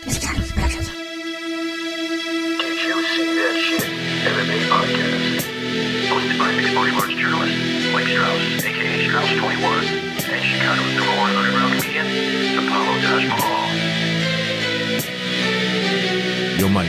Did you see that shit? MMA podcast. Hosted by mixed martial arts journalist Mike Strauss, aka Strauss21, and Chicago's number one underground comedian, Apollo Taj Mahal. Yo, Mike.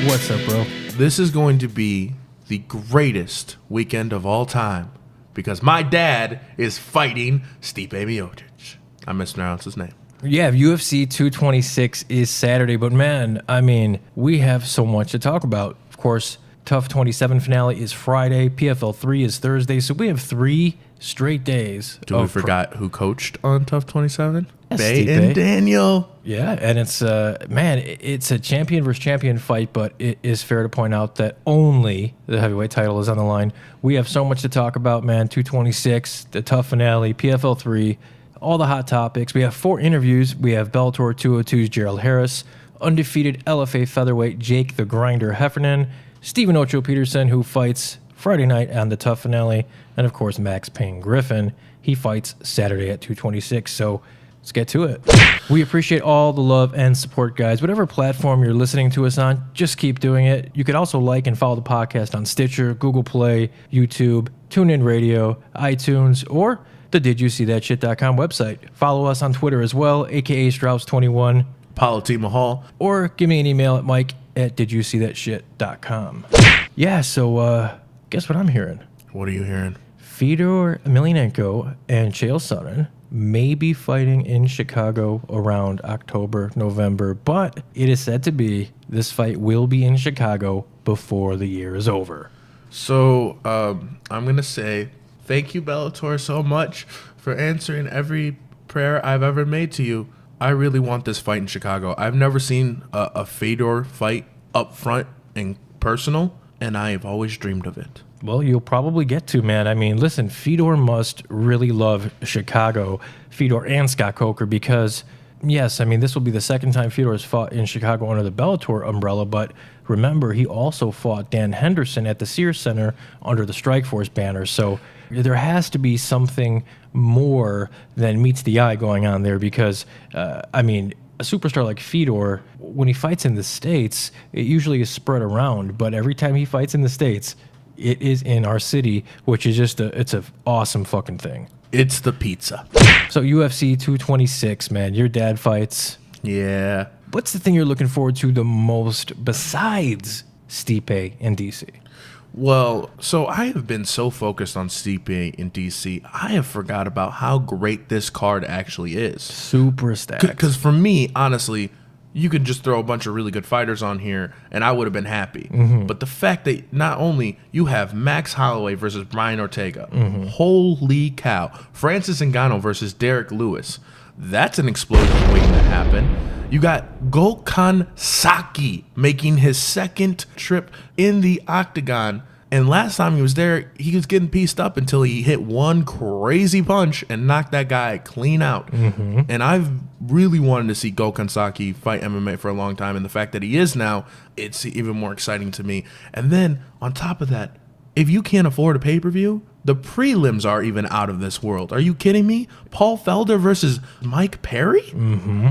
What's up, bro? This is going to be the greatest weekend of all time because my dad is fighting Stipe Miocic. I mispronounced his name. Yeah, UFC 226 is Saturday, but man, I mean, we have so much to talk about. Of course, TUF 27 finale is Friday, PFL 3 is Thursday, so we have 3 straight days. We forgot who coached on TUF 27? Yes, Bay Stipe. and Daniel. Yeah, and it's, it's a champion versus champion fight, but it is fair to point out that only the heavyweight title is on the line. We have so much to talk about, man. 226, the TUF finale, PFL 3, all the hot topics. We have 4 interviews. We have Bellator 202's Gerald Harris, undefeated LFA featherweight Jake the Grinder Heffernan, Steven Peterson, who fights Friday night on the TUF finale, and of course Max Griffin. He fights Saturday at 226. So let's get to it. We appreciate all the love and support, guys. Whatever platform you're listening to us on, just keep doing it. You can also like and follow the podcast on Stitcher, Google Play, YouTube, TuneIn Radio, iTunes, or the DidYouSeeThatShit.com website. Follow us on Twitter as well, aka Strauss21. Apollo T. Mahal. Or give me an email at mike@DidYouSeeThatShit.com. Yeah, so guess what I'm hearing? What are you hearing? Fedor Emelianenko and Chael Sonnen may be fighting in Chicago around October, November, but it is said to be this fight will be in Chicago before the year is over. So I'm going to say thank you, Bellator, so much for answering every prayer I've ever made to you. I really want this fight in Chicago. I've never seen a Fedor fight up front and personal, and I have always dreamed of it. Well, you'll probably get to, man. I mean, listen, Fedor must really love Chicago, Fedor and Scott Coker, because, yes, I mean, this will be the second time Fedor has fought in Chicago under the Bellator umbrella, but remember, he also fought Dan Henderson at the Sears Center under the Strikeforce banner, so there has to be something more than meets the eye going on there because, I mean, a superstar like Fedor, when he fights in the States, it usually is spread around, but every time he fights in the States, it is in our city, which is just it's an awesome fucking thing. It's the pizza. So UFC 226, man, your dad fights. Yeah. What's the thing you're looking forward to the most besides Stipe and DC? Well, so I have been so focused on Stipe in DC, I have forgot about how great this card actually is. Super stacked. Because for me, honestly, you could just throw a bunch of really good fighters on here, and I would have been happy. Mm-hmm. But the fact that not only you have Max Holloway versus Brian Ortega, holy cow, Francis Ngannou versus Derek Lewis, that's an explosion waiting to happen. You got Gokhan Saki making his second trip in the octagon. And last time he was there, he was getting pieced up until he hit one crazy punch and knocked that guy clean out. Mm-hmm. And I've really wanted to see Gokhan Saki fight MMA for a long time. And the fact that he is now, it's even more exciting to me. And then on top of that, if you can't afford a pay-per-view, the prelims are even out of this world. Are you kidding me? Paul Felder versus Mike Perry? Mm-hmm.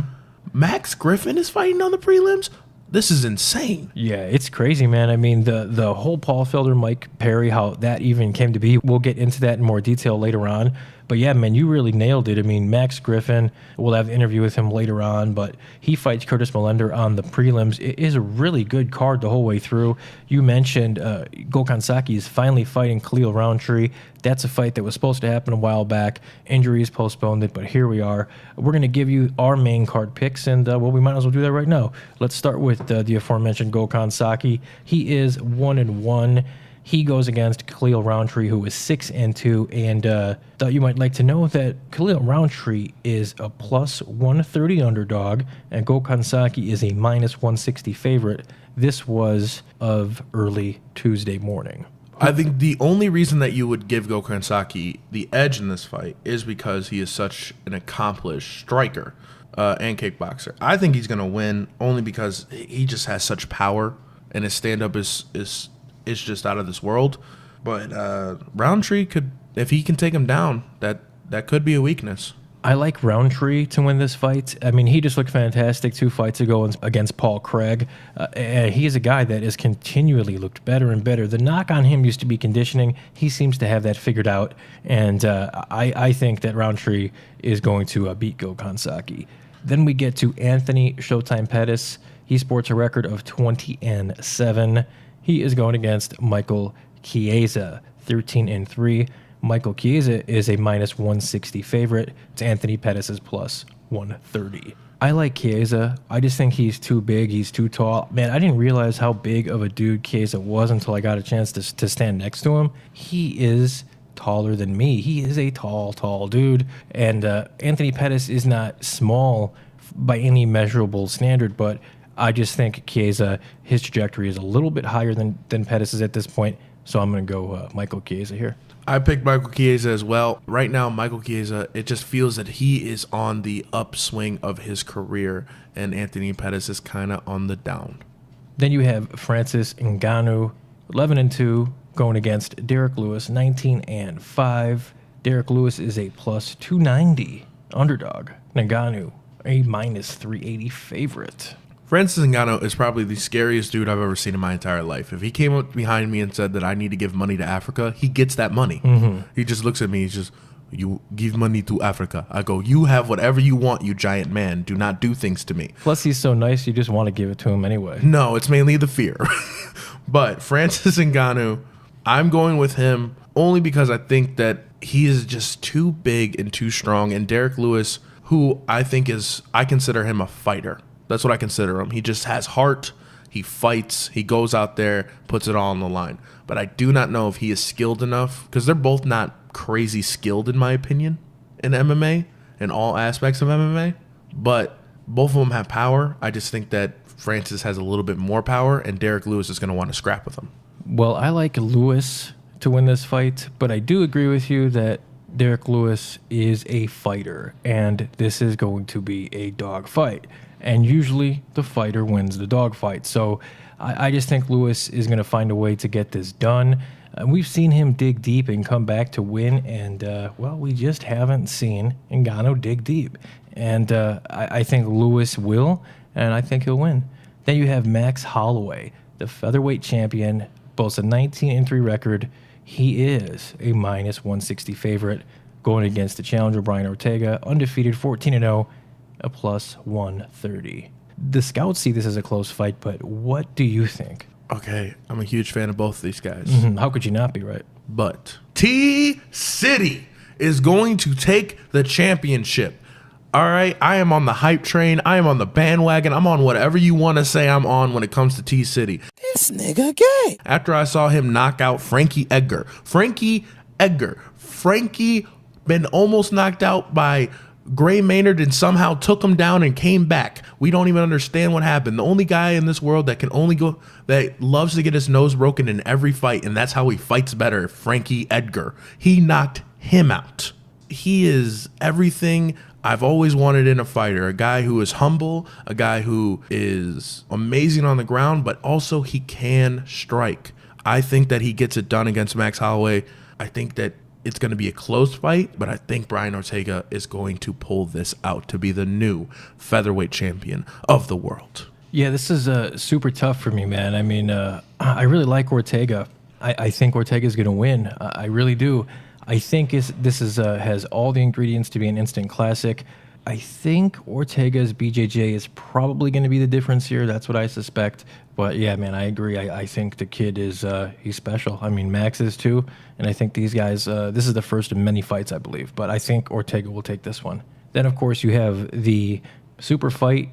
Max Griffin is fighting on the prelims? This is insane. Yeah, it's crazy, man. I mean, the whole Paul Felder, Mike Perry, how that even came to be, we'll get into that in more detail later on. But yeah, man, you really nailed it. I mean, Max Griffin, we'll have an interview with him later on, but he fights Curtis Millender on the prelims. It is a really good card the whole way through. You mentioned Gokhan Saki is finally fighting Khalil Roundtree. That's a fight that was supposed to happen a while back. Injuries postponed it, but here we are. We're going to give you our main card picks, and well, we might as well do that right now. Let's start with the aforementioned Gokhan Saki. He is 1-1. He goes against Khalil Roundtree, who is 6-2, and thought you might like to know that Khalil Roundtree is a plus 130 underdog, and Gokhan Saki is a minus 160 favorite. This was of early Tuesday morning. I think the only reason that you would give Gokhan Saki the edge in this fight is because he is such an accomplished striker and kickboxer. I think he's going to win only because he just has such power, and his stand-up is just out of this world. But Roundtree could, if he can take him down, that could be a weakness. I like Roundtree to win this fight. I mean, he just looked fantastic 2 fights ago against Paul Craig. And he is a guy that has continually looked better and better. The knock on him used to be conditioning. He seems to have that figured out. And I think that Roundtree is going to beat Gokhan Saki. Then we get to Anthony Showtime Pettis. He sports a record of 20-7. He is going against Michael Chiesa, 13-3. Michael Chiesa is a -160 favorite to Anthony Pettis' +130. I like Chiesa. I just think he's too big. He's too tall. Man, I didn't realize how big of a dude Chiesa was until I got a chance to stand next to him. He is taller than me. He is a tall dude. And Anthony Pettis is not small by any measurable standard, but I just think Chiesa, his trajectory is a little bit higher than Pettis' at this point. So I'm going to go Michael Chiesa here. I picked Michael Chiesa as well. Right now, Michael Chiesa, it just feels that he is on the upswing of his career, and Anthony Pettis is kind of on the down. Then you have Francis Ngannou, 11-2, going against Derek Lewis, 19-5. Derek Lewis is a +290 underdog. Ngannou, a -380 favorite. Francis Ngannou is probably the scariest dude I've ever seen in my entire life. If he came up behind me and said that I need to give money to Africa, he gets that money. He just looks at me, he's just, you give money to Africa. I go, you have whatever you want, you giant man. Do not do things to me. Plus, he's so nice, you just want to give it to him anyway. No, it's mainly the fear. But Francis Ngannou, I'm going with him only because I think that he is just too big and too strong. And Derek Lewis, who I consider him a fighter. That's what I consider him. He just has heart. He fights. He goes out there, puts it all on the line. But I do not know if he is skilled enough, because they're both not crazy skilled, in my opinion, in MMA, in all aspects of MMA. But both of them have power. I just think that Francis has a little bit more power, and Derek Lewis is going to want to scrap with him. Well, I like Lewis to win this fight, but I do agree with you that Derek Lewis is a fighter, and this is going to be a dog fight. And usually the fighter wins the dogfight. So I just think Lewis is going to find a way to get this done. We've seen him dig deep and come back to win. And, we just haven't seen Ngannou dig deep. And I think Lewis will, and I think he'll win. Then you have Max Holloway, the featherweight champion, boasts a 19-3 record. He is a -160 favorite going against the challenger Brian Ortega, undefeated 14-0. A +130. The scouts see this as a close fight, but what do you think? Okay, I'm a huge fan of both of these guys. How could you not be, right? But T-City is going to take the championship. All right, I am on the hype train. I am on the bandwagon. I'm on whatever you want to say I'm on when it comes to T-City. This nigga gay. After I saw him knock out Frankie Edgar. Frankie been almost knocked out by Gray Maynard and somehow took him down and came back. We don't even understand what happened. The only guy in this world that loves to get his nose broken in every fight, and that's how he fights better, Frankie Edgar. He knocked him out. He is everything I've always wanted in a fighter. A guy who is humble, a guy who is amazing on the ground, but also he can strike. I think that he gets it done against Max Holloway. I think that it's going to be a close fight, but I think Brian Ortega is going to pull this out to be the new featherweight champion of the world. Yeah, this is super tough for me, man. I mean, I really like Ortega. I think Ortega is going to win. I really do. I think this has all the ingredients to be an instant classic. I think Ortega's BJJ is probably going to be the difference here. That's what I suspect. But yeah, man, I agree. I think the kid is he's special. I mean, Max is too. And I think these guys, this is the first of many fights, I believe. But I think Ortega will take this one. Then, of course, you have the super fight,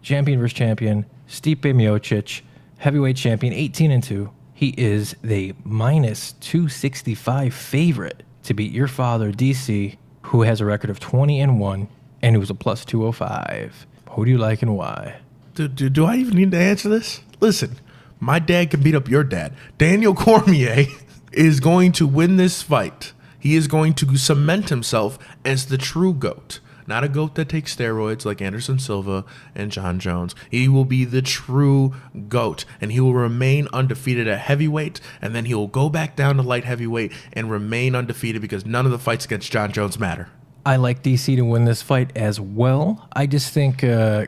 champion versus champion, Stipe Miocic, heavyweight champion, 18-2. He is the -265 favorite to beat your father, DC, who has a record of 20-1. And it was a +205. Who do you like and why? Do I even need to answer this? Listen, my dad can beat up your dad. Daniel Cormier is going to win this fight. He is going to cement himself as the true GOAT. Not a GOAT that takes steroids like Anderson Silva and John Jones. He will be the true GOAT, and he will remain undefeated at heavyweight, and then he will go back down to light heavyweight and remain undefeated because none of the fights against John Jones matter. I like DC to win this fight as well. I just think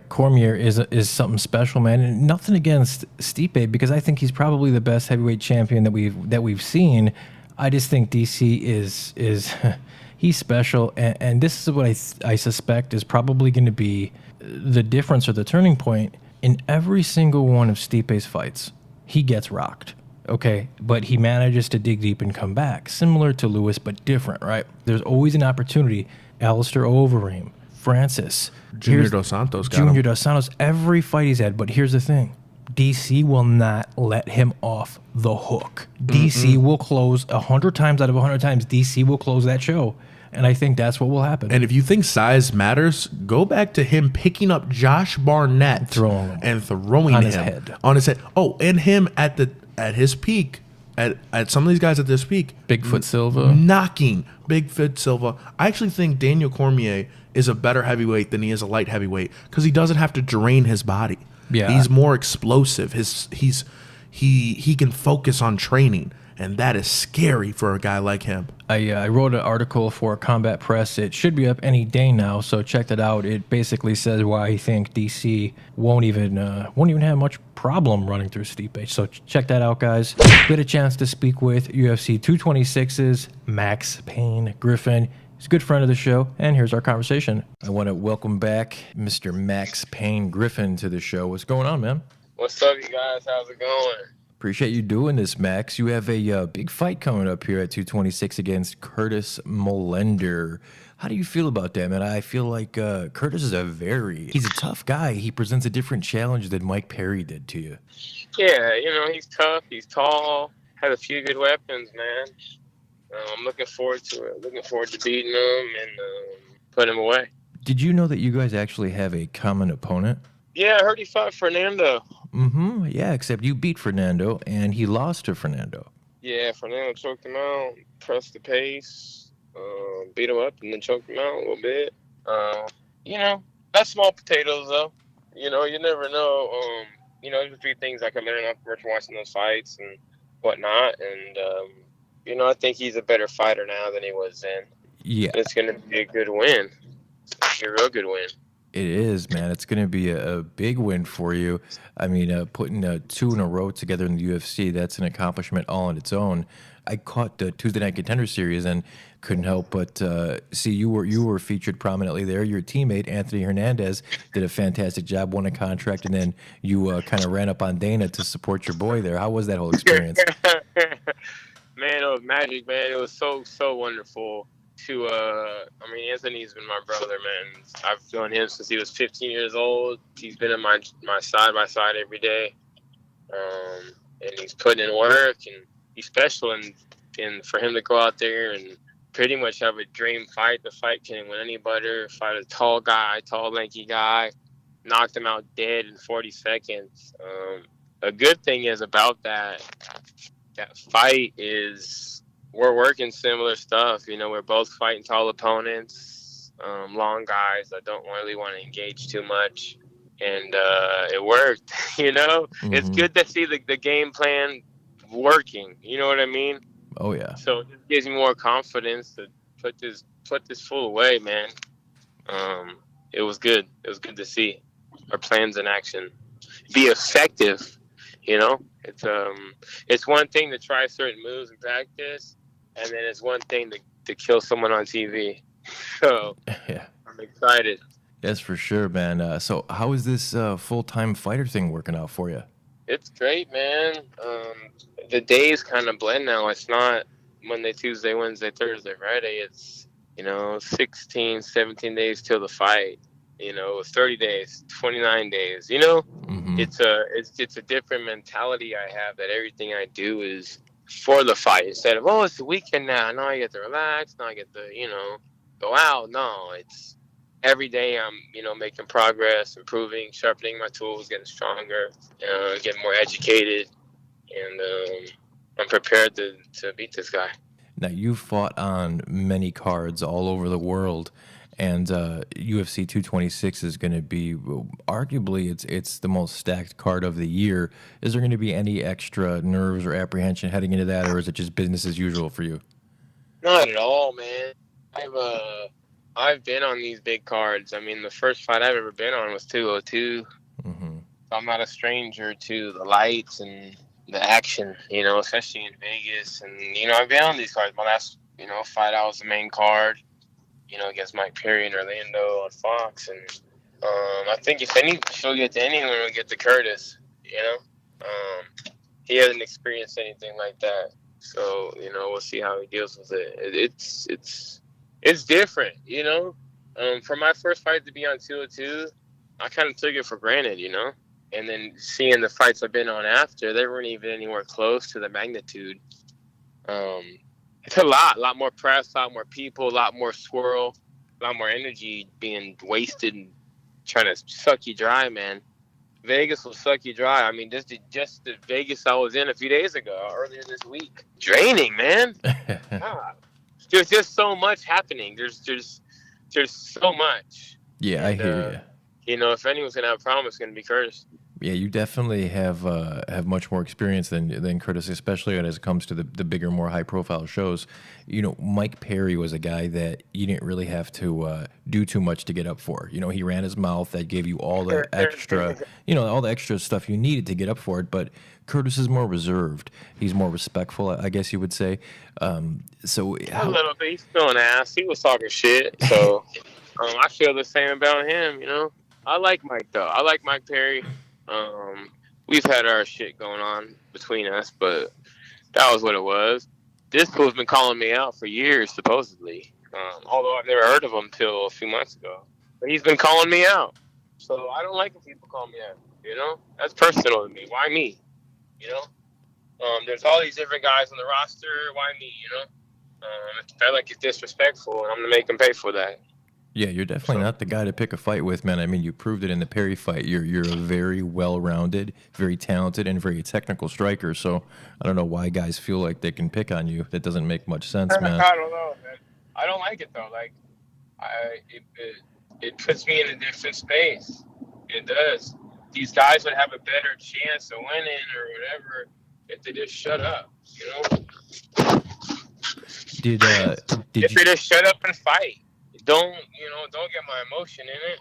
Cormier is something special, man. And nothing against Stipe, because I think he's probably the best heavyweight champion that we've seen. I just think DC is he's special, and this is what I suspect is probably going to be the difference or the turning point in every single one of Stipe's fights. He gets rocked. Okay, but he manages to dig deep and come back. Similar to Lewis, but different, right? There's always an opportunity. Alistair Overeem, Francis. Junior Dos Santos got Junior him. Dos Santos, every fight he's had. But here's the thing. DC will not let him off the hook. DC will close 100 times out of 100 times. DC will close that show. And I think that's what will happen. And if you think size matters, go back to him picking up Josh Barnett Throwing him and throwing on him his head. on his head. Oh, and him at his peak, at some of these guys at this peak, Bigfoot Silva. knocking Bigfoot Silva. I actually think Daniel Cormier is a better heavyweight than he is a light heavyweight because he doesn't have to drain his body. Yeah. He's more explosive. He can focus on training, and that is scary for a guy like him. I wrote an article for Combat Press. It should be up any day now, so check that out. It basically says why I think DC won't even have much problem running through Stipe. So check that out, guys. We had a chance to speak with UFC 226's Max Griffin. He's a good friend of the show, and here's our conversation. I want to welcome back Mr. Max Griffin to the show. What's going on, man? What's up, you guys? How's it going? Appreciate you doing this, Max. You have a big fight coming up here at 226 against Curtis Molender. How do you feel about that, man? I feel like Curtis is he's a tough guy. He presents a different challenge than Mike Perry did to you. Yeah, he's tough. He's tall. Has a few good weapons, man. I'm looking forward to it. Looking forward to beating him and putting him away. Did you know that you guys actually have a common opponent? Yeah, I heard he fought Fernando. Mm-hmm. Yeah, except you beat Fernando, and he lost to Fernando. Yeah, Fernando choked him out, pressed the pace, beat him up, and then choked him out a little bit. That's small potatoes, though. You never know. There's a few things I can learn after watching those fights and whatnot. And, I think he's a better fighter now than he was then. Yeah. It's going to be a good win. A real good win. It is, man. It's going to be a big win for you. I mean, putting 2 in a row together in the UFC, that's an accomplishment all on its own. I caught the Tuesday Night Contender Series and couldn't help but see you were featured prominently there. Your teammate, Anthony Hernandez, did a fantastic job, won a contract, and then you kind of ran up on Dana to support your boy there. How was that whole experience? Man, it was magic, man. It was so, so wonderful. Anthony's been my brother, man. I've known him since he was 15 years old. He's been in my side by side every day, and he's putting in work, and he's special. And for him to go out there and pretty much have a dream fight, the fight can win anybody. Fight a tall, lanky guy, knocked him out dead in 40 seconds. A good thing is about that fight is we're working similar stuff. We're both fighting tall opponents, long guys that don't really want to engage too much. And it worked, Mm-hmm. It's good to see the game plan working. You know what I mean? Oh, yeah. So it just gives me more confidence to put this fool away, man. It was good. It was good to see our plans in action be effective. It's one thing to try certain moves in practice, and then it's one thing to kill someone on TV. So yeah, I'm excited. That's for sure, man. So how is this full-time fighter thing working out for you? It's great, man. The days kind of blend now. It's not Monday, Tuesday, Wednesday, Thursday, Friday. It's, 16, 17 days till the fight. 30 days, 29 days. Mm-hmm. It's a different mentality I have, that everything I do is for the fight instead of, it's the weekend now. Now I get to relax. Now I get to, go out. No, it's every day I'm, making progress, improving, sharpening my tools, getting stronger, getting more educated. And I'm prepared to beat this guy. Now, you've fought on many cards all over the world. And UFC 226 is going to be, arguably, it's the most stacked card of the year. Is there going to be any extra nerves or apprehension heading into that, or is it just business as usual for you? Not at all, man. I've been on these big cards. I mean, the first fight I've ever been on was 202. Mm-hmm. So I'm not a stranger to the lights and the action, especially in Vegas. And, I've been on these cards. My last, fight, I was the main card, against Mike Perry in Orlando on Fox. And I think if any, she'll get to anyone, we'll get to Curtis, he hasn't experienced anything like that. So, we'll see how he deals with it. It's different, For my first fight to be on 202, I kind of took it for granted, And then seeing the fights I've been on after, they weren't even anywhere close to the magnitude. It's a lot more press, a lot more people, a lot more swirl, a lot more energy being wasted and trying to suck you dry, man. Vegas will suck you dry. I mean, just the Vegas I was in a few days ago, earlier this week. Draining, man. God. There's just so much happening. There's so much. Yeah, I hear you. If anyone's gonna have a problem, it's gonna be Curtis. Yeah, you definitely have much more experience than Curtis, especially as it comes to the bigger, more high profile shows. Mike Perry was a guy that you didn't really have to do too much to get up for. He ran his mouth, that gave you all the extra, all the extra stuff you needed to get up for it. But Curtis is more reserved. He's more respectful, I guess you would say. A little bit. He's still an ass. He was talking shit. So I feel the same about him. I like Mike though. I like Mike Perry. We've had our shit going on between us, but that was what it was. This fool's been calling me out for years, supposedly. Although I've never heard of him till a few months ago. But he's been calling me out. So I don't like when people call me out, That's personal to me. Why me? There's all these different guys on the roster. Why me, I feel like it's disrespectful, and I'm going to make them pay for that. Yeah, you're definitely not the guy to pick a fight with, man. I mean, you proved it in the Perry fight. You're a very well-rounded, very talented, and very technical striker. So I don't know why guys feel like they can pick on you. That doesn't make much sense, man. I don't know, man. I don't like it though. Like, it puts me in a different space. It does. These guys would have a better chance of winning or whatever if they just shut up. Did if they just shut up and fight. Don't get my emotion in it,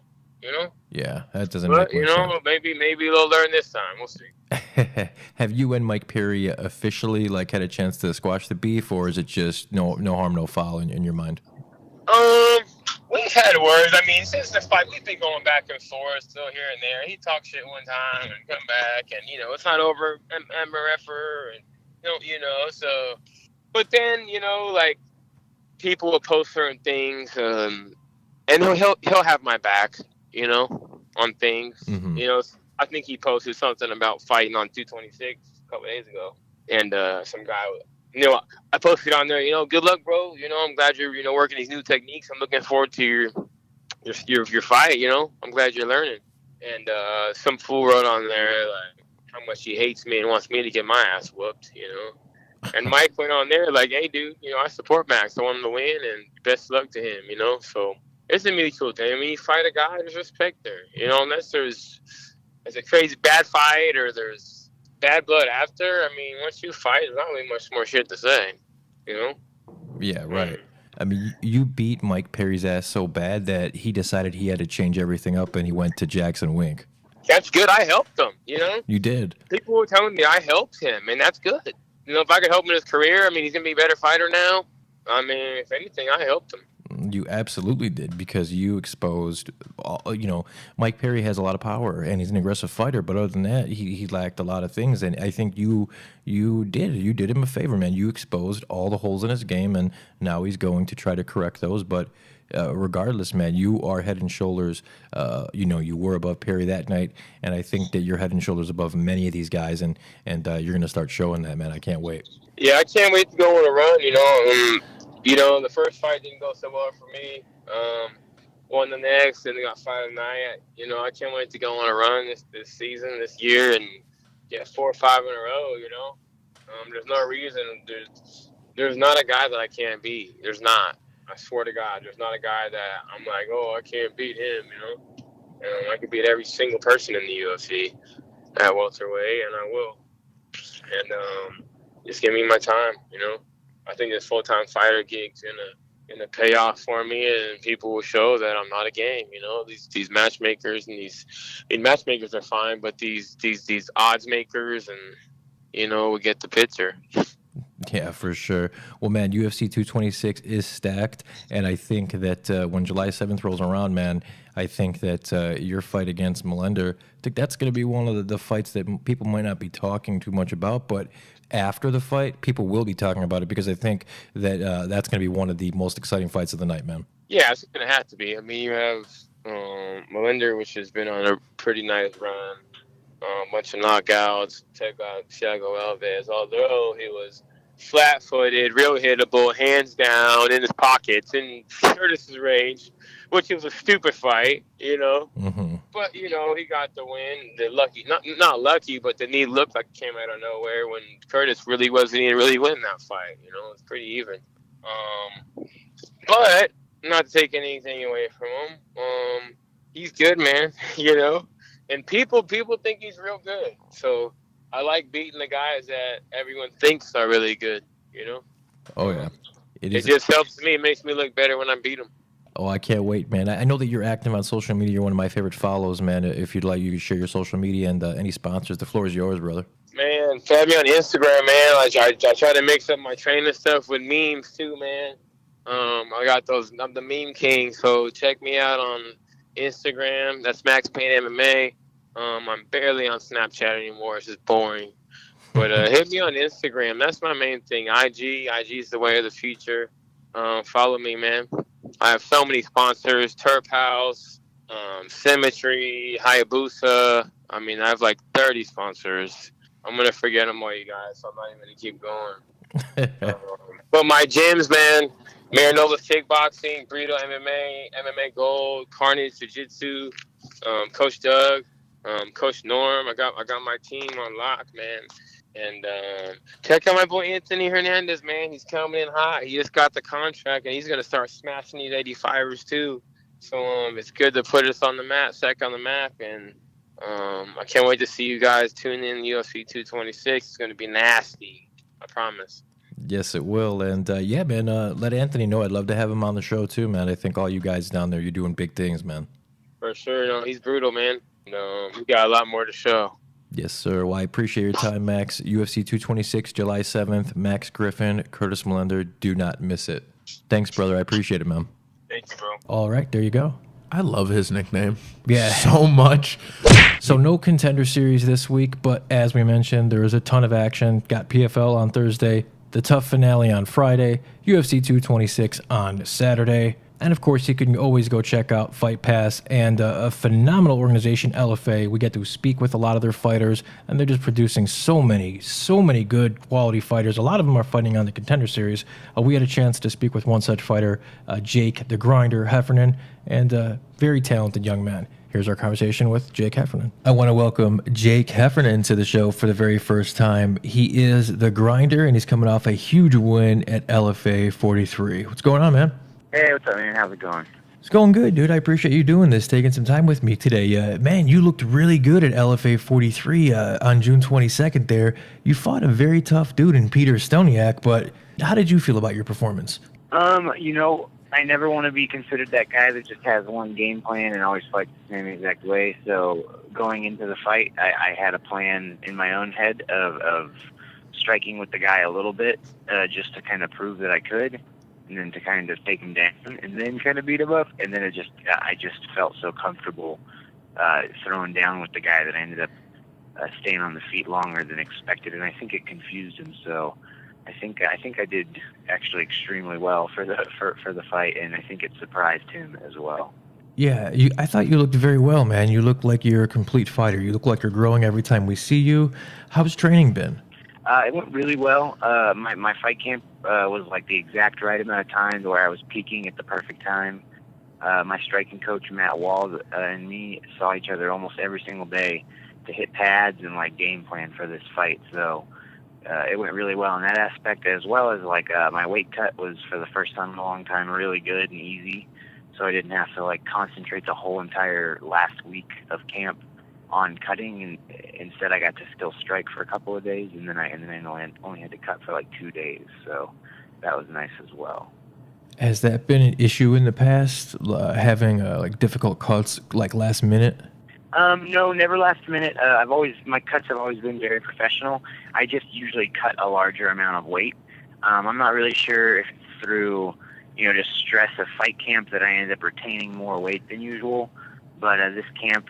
Yeah, that doesn't make much sense. Maybe they'll learn this time. We'll see. Have you and Mike Perry officially had a chance to squash the beef, or is it just no harm, no foul in your mind? We've had words. I mean, since the fight, we've been going back and forth, still here and there. He talked shit one time and come back, and it's not over. I'm a refer, and so. But then people will post certain things, and he'll have my back, on things. Mm-hmm. I think he posted something about fighting on 226 a couple days ago, and some guy, I posted on there, good luck, bro. I'm glad you're, working these new techniques. I'm looking forward to your fight. I'm glad you're learning. And some fool wrote on there like how much he hates me and wants me to get my ass whooped, And Mike went on there like, hey, dude, I support Max. I want him to win, and best luck to him, So it's a mutual thing. I mean, you fight a guy, there's respect there, unless there's a crazy bad fight or there's bad blood after. I mean, once you fight, there's not really much more shit to say, Yeah, right. I mean, you beat Mike Perry's ass so bad that he decided he had to change everything up, and he went to Jackson Wink. That's good. I helped him, You did. People were telling me I helped him, and that's good. If I could help him in his career, I mean, he's going to be a better fighter now. I mean, if anything, I helped him. You absolutely did, because you exposed, Mike Perry has a lot of power, and he's an aggressive fighter, but other than that, he lacked a lot of things, and I think you did him a favor, man. You exposed all the holes in his game, and now he's going to try to correct those, but regardless, man, you are head and shoulders, you were above Perry that night, and I think that you're head and shoulders above many of these guys, and you're going to start showing that, man. I can't wait. Yeah, I can't wait to go on a run, the first fight didn't go so well for me. Won the next, and they got fight tonight. I can't wait to go on a run this season, this year, and get 4 or 5 in a row, There's no reason. There's not a guy that I can't beat. There's not. I swear to God, there's not a guy that I'm like, oh, I can't beat him, I can beat every single person in the UFC at welterweight, and I will. And just give me my time, I think this full-time fighter gig's gonna pay off for me, and people will show that I'm not a game. These matchmakers and matchmakers are fine, but these odds makers and we get the picture. Yeah, for sure. Well, man, UFC 226 is stacked, and I think that when July 7th rolls around, man, I think that your fight against Melender, I think that's going to be one of the fights that people might not be talking too much about, but after the fight, people will be talking about it because I think that that's going to be one of the most exciting fights of the night, man. Yeah, it's going to have to be. I mean, you have Melender, which has been on a pretty nice run, bunch of knockouts, take out Thiago Alves, although he was flat-footed, real hittable, hands down, in his pockets, in Curtis's range, which was a stupid fight, Mm-hmm. But, he got the win. The lucky, not lucky, but the knee looked like it came out of nowhere when Curtis really wasn't even really winning that fight, It was pretty even. But not to take anything away from him, he's good, man, And people think he's real good, so I like beating the guys that everyone thinks are really good, Oh, yeah. It just helps me. It makes me look better when I beat them. Oh, I can't wait, man. I know that you're active on social media. You're one of my favorite follows, man. If you'd like, you can share your social media and any sponsors. The floor is yours, brother. Man, follow me on Instagram, man. I try to mix up my training stuff with memes, too, man. I got those. I'm the meme king, so check me out on Instagram. That's Max Payne MMA. I'm barely on Snapchat anymore. It's just boring. But hit me on Instagram. That's my main thing. IG is the way of the future. Follow me, man. I have so many sponsors: Turp House, Symmetry, Hayabusa. I mean, I have like 30 sponsors. I'm gonna forget them all, you guys. So I'm not even gonna keep going. But my gyms, man: Marinova's Kickboxing, Burrito MMA, MMA Gold, Carnage Jiu-Jitsu, Coach Doug. Coach Norm, I got my team on lock, man. And check out my boy Anthony Hernandez, man. He's coming in hot. He just got the contract, and he's gonna start smashing these 85ers too. So it's good to put us on the map, on the map, and I can't wait to see you guys tune in UFC 226. It's gonna be nasty, I promise. Yes, it will. And yeah, man, let Anthony know. I'd love to have him on the show too, man. I think all you guys down there, you're doing big things, man. For sure, he's brutal, man. We got a lot more to show. Yes, sir. Well, I appreciate your time, Max. UFC 226, July 7th. Max Griffin, Curtis Melender. Do not miss it. Thanks, brother. I appreciate it, man. Thank you, bro. All right, there you go. I love his nickname. Yeah. So much. So no Contender Series this week, but as we mentioned, there was a ton of action. Got PFL on Thursday, the TUF finale on Friday, UFC 226 on Saturday. And, of course, you can always go check out Fight Pass and a phenomenal organization, LFA. We get to speak with a lot of their fighters, and they're just producing so many good quality fighters. A lot of them are fighting on the Contender Series. We had a chance to speak with one such fighter, Jake the Grinder Heffernan, and a very talented young man. Here's our conversation with Jake Heffernan. I want to welcome Jake Heffernan to the show for the very first time. He is the Grinder, and he's coming off a huge win at LFA 43. What's going on, man? Hey, what's up, man? How's it going? It's going good, dude. I appreciate you doing this, taking some time with me today. Man, you looked really good at LFA 43 on June 22nd there. You fought a very tough dude in Peter Stoniak, but how did you feel about your performance? I never want to be considered that guy that just has one game plan and always fights the same exact way. So going into the fight, I had a plan in my own head of striking with the guy a little bit just to kind of prove that I could. And then to kind of take him down, and then kind of beat him up, and then I just felt so comfortable throwing down with the guy that I ended up staying on the feet longer than expected, and I think it confused him. So I think I did actually extremely well for the fight, and I think it surprised him as well. Yeah, I thought you looked very well, man. You look like you're a complete fighter. You look like you're growing every time we see you. How's training been? It went really well. My fight camp was like the exact right amount of time where I was peaking at the perfect time. My striking coach, Matt Wall, and me saw each other almost every single day to hit pads and like game plan for this fight. So it went really well in that aspect, as well as like my weight cut was for the first time in a long time really good and easy. So I didn't have to like concentrate the whole entire last week of camp on cutting, and instead I got to still strike for a couple of days, and then I only had to cut for like 2 days, so that was nice as well. Has that been an issue in the past, having like difficult cuts like last minute? No, never last minute. My cuts have always been very professional. I just usually cut a larger amount of weight. I'm not really sure if it's through, just stress of fight camp that I ended up retaining more weight than usual. But this camp,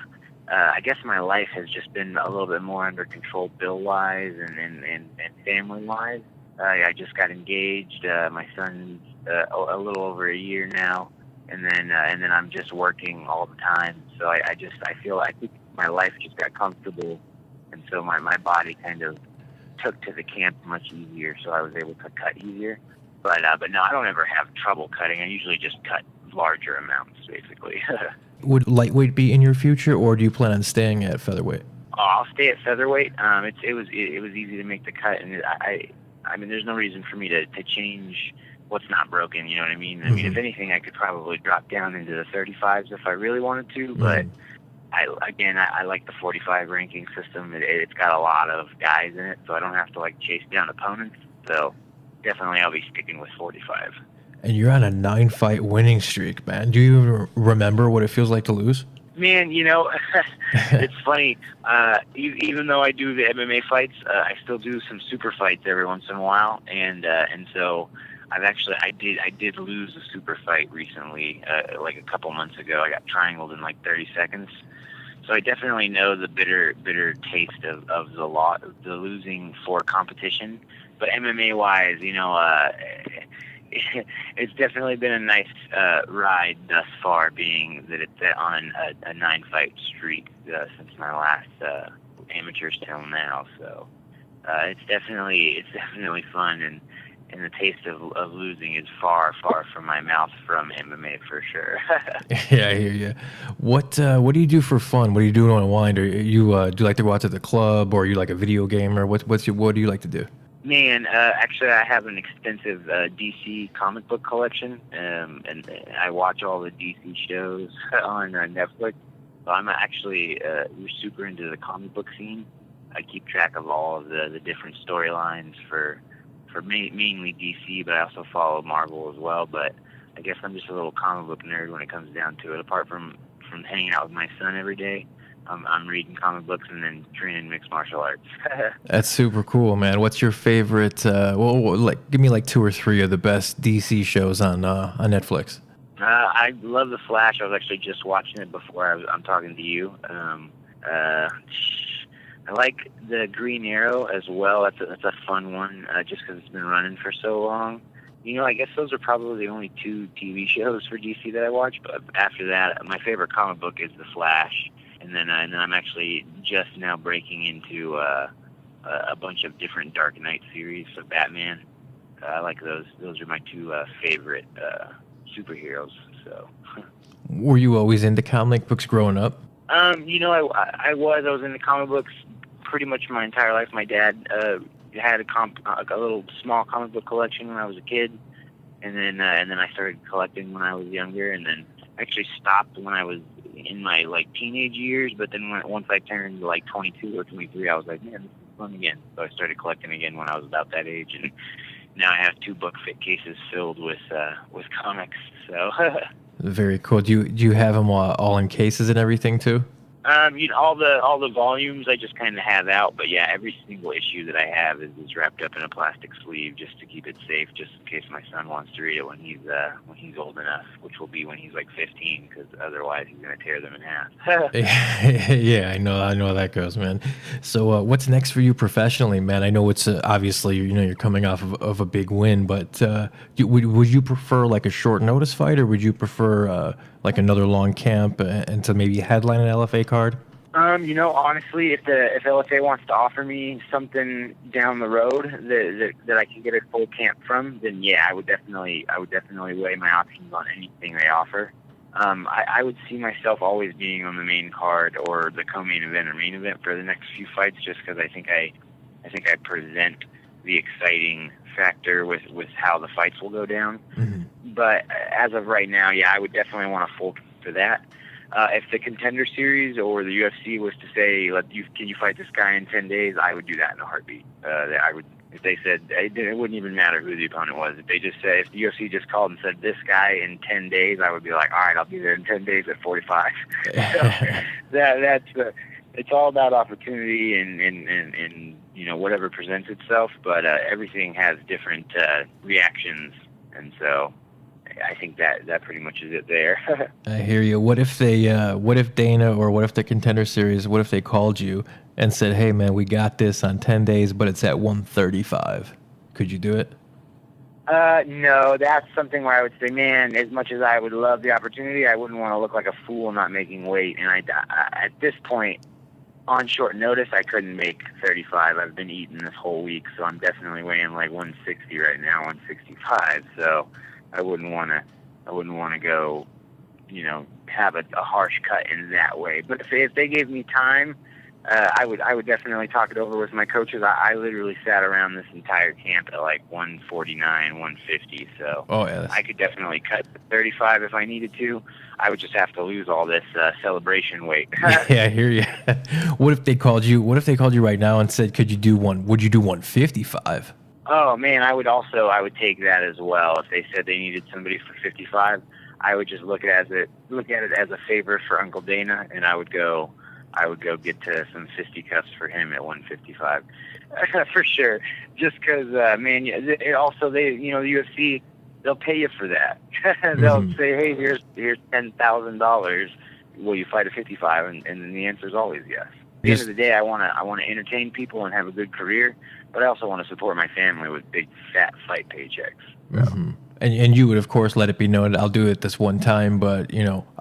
I guess my life has just been a little bit more under control bill-wise and family-wise. I just got engaged. My son's a little over a year now. And then I'm just working all the time. So I think my life just got comfortable, and so my body kind of took to the camp much easier. So I was able to cut easier. But no, I don't ever have trouble cutting. I usually just cut larger amounts, basically. Would lightweight be in your future, or do you plan on staying at featherweight? I'll stay at featherweight. It was easy to make the cut, and I mean, there's no reason for me to change what's not broken, you know what I mean? I mean, if anything, I could probably drop down into the 35s if I really wanted to, but I like the 45 ranking system. It's got a lot of guys in it, so I don't have to chase down opponents. So definitely I'll be sticking with 45. And you're on a 9-fight winning streak, man. Do you even remember what it feels like to lose? Man, it's funny. Even though I do the MMA fights, I still do some super fights every once in a while, and so I did lose a super fight recently, a couple months ago. I got triangled in 30 seconds. So I definitely know the bitter taste of the losing for competition. But MMA wise, it's definitely been a nice ride thus far, being that it's on a 9-fight streak since my last amateurs till now. So it's definitely fun, and the taste of losing is far from my mouth from MMA for sure. Yeah, I hear you. What do you do for fun? What do you do to unwind? Or do you like to go out to the club, or are you like a video gamer? What do you like to do? Man, actually, I have an extensive DC comic book collection, and I watch all the DC shows on Netflix. So I'm actually super into the comic book scene. I keep track of all of the different storylines for mainly DC, but I also follow Marvel as well. But I guess I'm just a little comic book nerd when it comes down to it. Apart from hanging out with my son every day, I'm reading comic books and then training mixed martial arts. That's super cool, man. What's your favorite? Give me 2 or 3 of the best DC shows on Netflix. I love The Flash. I was actually just watching it before I'm talking to you. I like the Green Arrow as well. That's a fun one, just because it's been running for so long. I guess those are probably the only 2 TV shows for DC that I watch. But after that, my favorite comic book is The Flash, and then I'm actually just now breaking into a bunch of different Dark Knight series of Batman. I like those. Those are my 2 favorite superheroes. So. Were you always into comic books growing up? I was into comic books pretty much my entire life. My dad had a little small comic book collection when I was a kid, and then I started collecting when I was younger, and then actually stopped when I was in my teenage years. But then once I turned 22 or 23, I was like, man, this is fun again. So I started collecting again when I was about that age, and now I have 2 book cases filled with comics. So. Very cool. Do you have them all in cases and everything too? All the volumes I just kind of have out, but yeah, every single issue that I have is wrapped up in a plastic sleeve just to keep it safe, just in case my son wants to read it when he's old enough, which will be when he's 15, because otherwise he's gonna tear them in half. Yeah, I know how that goes, man. So what's next for you professionally, man? I know it's obviously you're coming off of a big win, but would you prefer a short notice fight, or would you prefer another long camp and to maybe headline an LFA card? Honestly, if LFA wants to offer me something down the road that I can get a full camp from, then yeah, I would definitely weigh my options on anything they offer. I would see myself always being on the main card or the co-main event or main event for the next few fights, just because I think I present the exciting factor with how the fights will go down. Mm-hmm. But as of right now, yeah, I would definitely want a full for that. If the Contender Series or the UFC was to say, can you fight this guy in 10 days, I would do that in a heartbeat. I If they said, it wouldn't even matter who the opponent was. If they just said, if the UFC just called and said, this guy in 10 days, I would be like, all right, I'll be there in 10 days at 45. So it's all about opportunity and whatever presents itself, but everything has different reactions, and so I think that pretty much is it there. I hear you. What if Dana, or what if the Contender Series, what if they called you and said, hey, man, we got this on 10 days, but it's at 135? Could you do it? No, that's something where I would say, man, as much as I would love the opportunity, I wouldn't want to look like a fool not making weight. And I at this point, on short notice, I couldn't make 35. I've been eating this whole week, so I'm definitely weighing like 160 right now, 165. So I wouldn't want to go, have a harsh cut in that way. But if they gave me time, I would definitely talk it over with my coaches. I literally sat around this entire camp at like 149, 150. So I could definitely cut 35 if I needed to. I would just have to lose all this celebration weight. Yeah, I hear you. What if they called you right now and said, would you do 155? Oh man, I would take that as well. If they said they needed somebody for 55, I would just look at it as a favor for Uncle Dana, and I would go get to some fisticuffs for him at 155 for sure. Just because, man, the UFC, they'll pay you for that. They'll say, hey, here's $10,000. Will you fight at 55? And then the answer is always yes. At the end of the day, I want to entertain people and have a good career, but I also want to support my family with big fat fight paychecks. So. And you would, of course, let it be known, I'll do it this one time, but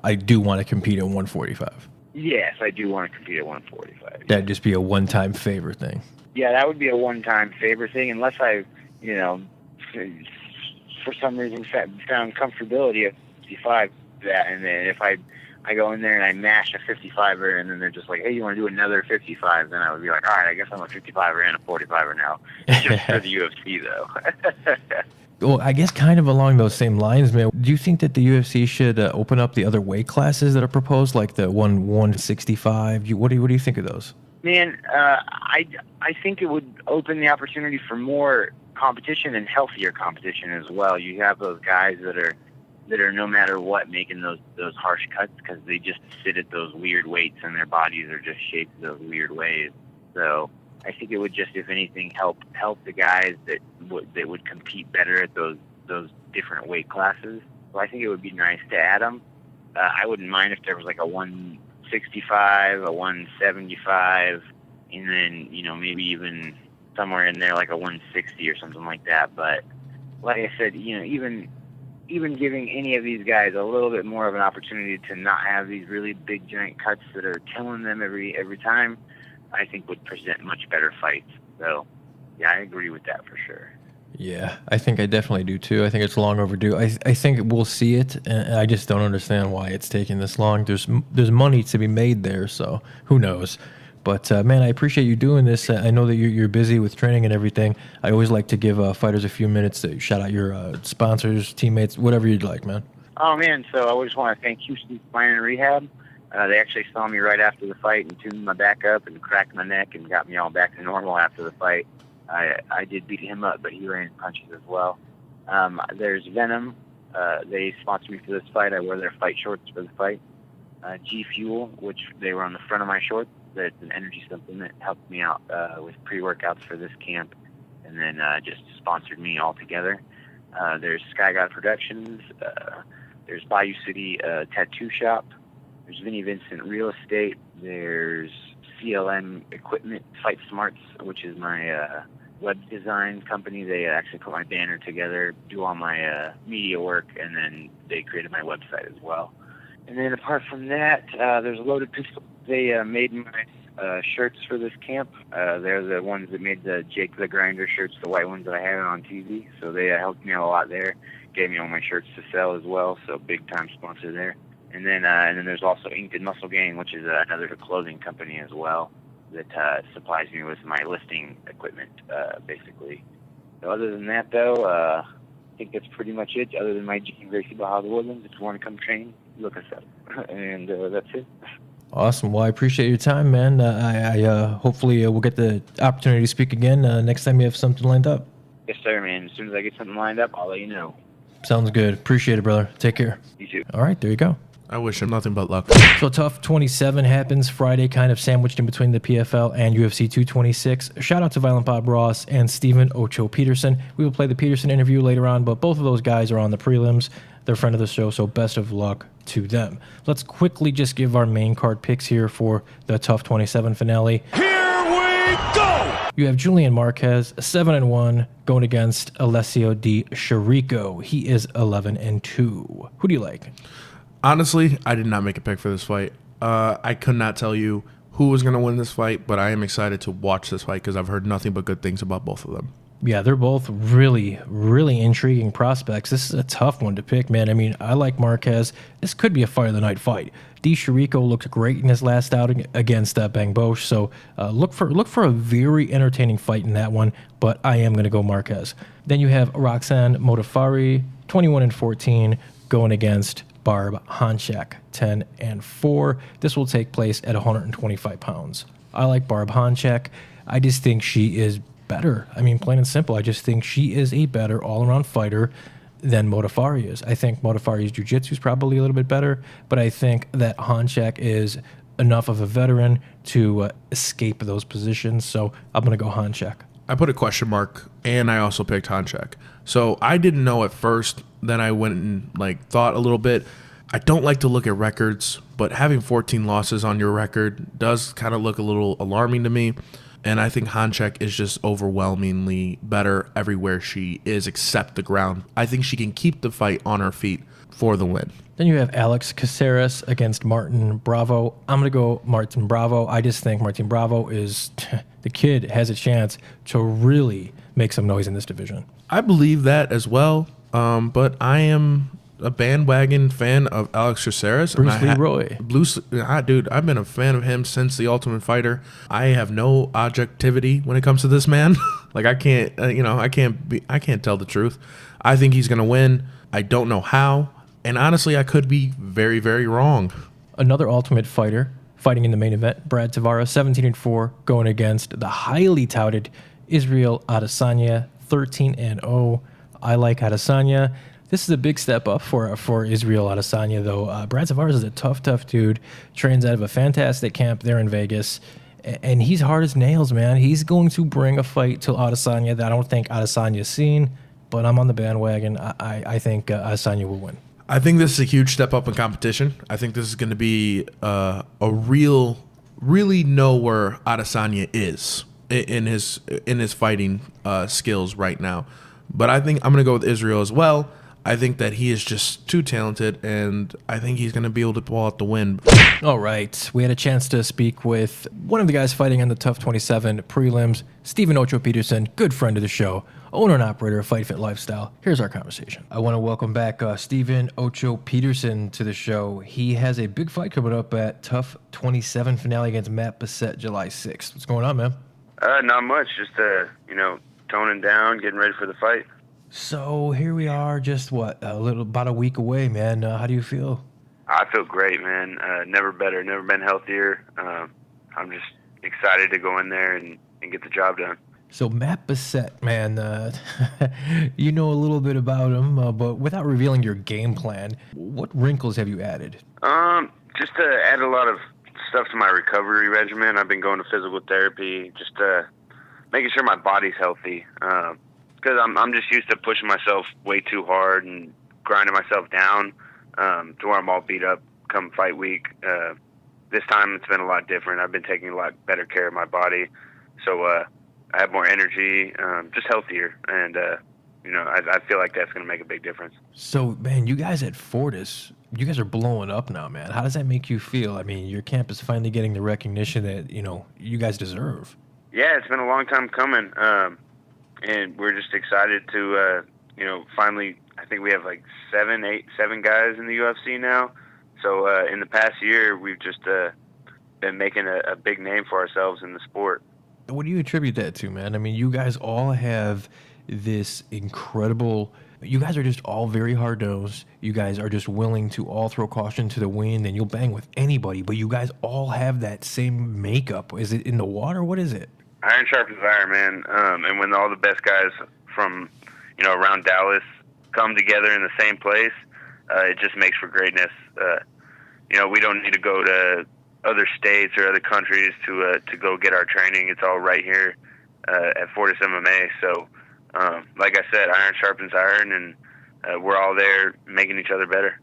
I do want to compete at 145. Yes, I do want to compete at 145. That'd just be a one-time favor thing. Yeah, that would be a one-time favor thing, unless I, for some reason found comfortability at 55. And then if I go in there and I mash a 55er, and then they're just like, hey, you want to do another 55? Then I would be like, all right, I guess I'm a 55er and a 45er now. Just for the UFC, though. Well, I guess kind of along those same lines, man, do you think that the UFC should open up the other weight classes that are proposed, like the 165? What do you think of those? Man, I think it would open the opportunity for more competition and healthier competition as well. You have those guys that are no matter what making those harsh cuts because they just sit at those weird weights and their bodies are just shaped those weird ways. So I think it would just, if anything, help the guys that would compete better at those different weight classes. So I think it would be nice to add them. I wouldn't mind if there was like a 165, a 175, and then maybe even somewhere in there like a 160 or something like that. But like I said, even giving any of these guys a little bit more of an opportunity to not have these really big giant cuts that are killing them every time, I think would present much better fights. So, yeah, I agree with that for sure. Yeah, I think I definitely do too. I think it's long overdue. I think we'll see it, and I just don't understand why it's taking this long. There's money to be made there, so who knows? But, man, I appreciate you doing this. I know that you're busy with training and everything. I always like to give fighters a few minutes to shout out your sponsors, teammates, whatever you'd like, man. Oh, man, so I just want to thank Houston Spine and Rehab. They actually saw me right after the fight and tuned my back up and cracked my neck and got me all back to normal after the fight. I did beat him up, but he landed punches as well. There's Venom. They sponsored me for this fight. I wore their fight shorts for the fight. G Fuel, which they were on the front of my shorts. That's an energy supplement, helped me out with pre-workouts for this camp, and then just sponsored me altogether. There's Sky God Productions. There's Bayou City Tattoo Shop. There's Vinnie Vincent Real Estate. There's CLM Equipment, Fight Smarts, which is my web design company. They actually put my banner together, do all my media work, and then they created my website as well. And then apart from that, there's Loaded Pistol. They made my shirts for this camp. They're the ones that made the Jake the Grinder shirts, the white ones that I had on TV. So they helped me out a lot there. Gave me all my shirts to sell as well. So big time sponsor there. And then there's also Inked and Muscle Gang, which is another clothing company as well that supplies me with my lifting equipment, basically. So other than that, though, I think that's pretty much it. Other than my Gene Gracie Bahadur Woodlands, if you want to come train, look us up. And that's it. Awesome. Well, I appreciate your time, man. Hopefully we'll get the opportunity to speak again next time you have something lined up. Yes, sir, man. As soon as I get something lined up, I'll let you know. Sounds good. Appreciate it, brother. Take care. You too. All right, there you go. I wish him nothing but luck. So TUF 27 happens Friday, kind of sandwiched in between the PFL and UFC 226. Shout out to Violent Bob Ross and Steven Ocho Peterson. We will play the Peterson interview later on, but both of those guys are on the prelims. They're a friend of the show, so best of luck to them. Let's quickly just give our main card picks here for the TUF 27 finale. Here we go! You have Julian Marquez, 7-1, going against Alessio Di Chirico. He is 11-2. Who do you like? Honestly, I did not make a pick for this fight. I could not tell you who was going to win this fight, but I am excited to watch this fight because I've heard nothing but good things about both of them. Yeah, they're both really, really intriguing prospects. This is a tough one to pick, man. I mean, I like Marquez. This could be a fight of the night fight. Di Chirico looked great in his last outing against Bang Bosch, so look for a very entertaining fight in that one, but I am going to go Marquez. Then you have Roxanne Modafferi, 21-14, going against Barb Honchak, 10-4. This will take place at 125 pounds. I like Barb Honchak. I just think she is better. I mean, plain and simple, I just think she is a better all-around fighter than Modafferi is. I think Modafferi's jiu-jitsu is probably a little bit better, but I think that Honchak is enough of a veteran to escape those positions, so I'm going to go Honchak. I put a question mark, and I also picked Honchak. So I didn't know at first, then I went and thought a little bit. I don't like to look at records, but having 14 losses on your record does kind of look a little alarming to me. And I think Honchak is just overwhelmingly better everywhere she is except the ground. I think she can keep the fight on her feet for the win. Then you have Alex Caceres against Martin Bravo. I'm going to go Martin Bravo. I just think Martin Bravo is... the kid has a chance to really make some noise in this division. I believe that as well, but I am a bandwagon fan of Alex Caceres. Bruce Leroy. Dude, I've been a fan of him since The Ultimate Fighter. I have no objectivity when it comes to this man. I can't tell the truth. I think he's going to win. I don't know how, and honestly, I could be very, very wrong. Another Ultimate Fighter fighting in the main event, Brad Tavares, 17-4, going against the highly touted Israel Adesanya, 13-0. I like Adesanya. This is a big step up for Israel Adesanya, though. Brad Tavares is a tough dude. Trains out of a fantastic camp there in Vegas, and he's hard as nails, man. He's going to bring a fight to Adesanya that I don't think Adesanya's seen, but I'm on the bandwagon. I think Adesanya will win. I think this is a huge step up in competition. I think this is going to be really know where Adesanya is in his fighting skills right now. But I think I'm going to go with Israel as well. I think that he is just too talented, and I think he's going to be able to pull out the win. All right. We had a chance to speak with one of the guys fighting on the TUF 27 prelims, Steven Ocho Peterson, good friend of the show, owner and operator of Fight Fit Lifestyle. Here's our conversation. I want to welcome back Steven Ocho Peterson to the show. He has a big fight coming up at TUF 27 finale against Matt Bessette July 6th. What's going on, man? Not much. Just, toning down, getting ready for the fight. So here we are, just about a week away, man. How do you feel? I feel great, man. Never better, never been healthier. I'm just excited to go in there and get the job done. So Matt Bessette, man, you know a little bit about him, but without revealing your game plan, what wrinkles have you added? Just to add a lot of stuff to my recovery regimen. I've been going to physical therapy, just making sure my body's healthy. Because I'm just used to pushing myself way too hard and grinding myself down to where I'm all beat up come fight week. This time it's been a lot different. I've been taking a lot better care of my body, so I have more energy, just healthier, and I feel like that's going to make a big difference. So, man, you guys at Fortis, you guys are blowing up now, man. How does that make you feel? I mean, your camp is finally getting the recognition that you guys deserve. Yeah, it's been a long time coming. And we're just excited to, finally, I think we have seven guys in the UFC now. So in the past year, we've just been making a big name for ourselves in the sport. What do you attribute that to, man? I mean, you guys all have this incredible You guys are just all very hard-nosed. You guys are just willing to all throw caution to the wind, and you'll bang with anybody, but you guys all have that same makeup. Is it in the water? What is it? Iron sharpens iron, man. And when all the best guys from, around Dallas come together in the same place, it just makes for greatness. We don't need to go to other states or other countries to go get our training. It's all right here at Fortis MMA. So, like I said, iron sharpens iron, and we're all there making each other better.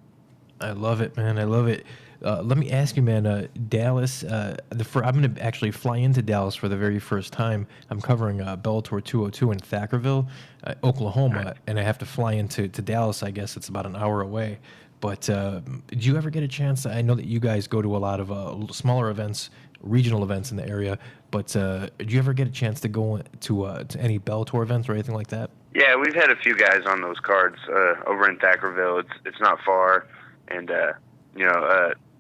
I love it, man. I love it. Let me ask you, man, Dallas, I'm going to actually fly into Dallas for the very first time. I'm covering Bellator 202 in Thackerville, Oklahoma, and I have to fly into Dallas. I guess it's about an hour away. But did you ever get a chance? I know that you guys go to a lot of smaller events, regional events in the area, but did you ever get a chance to go to any Bellator events or anything like that? Yeah, we've had a few guys on those cards over in Thackerville. It's not far, and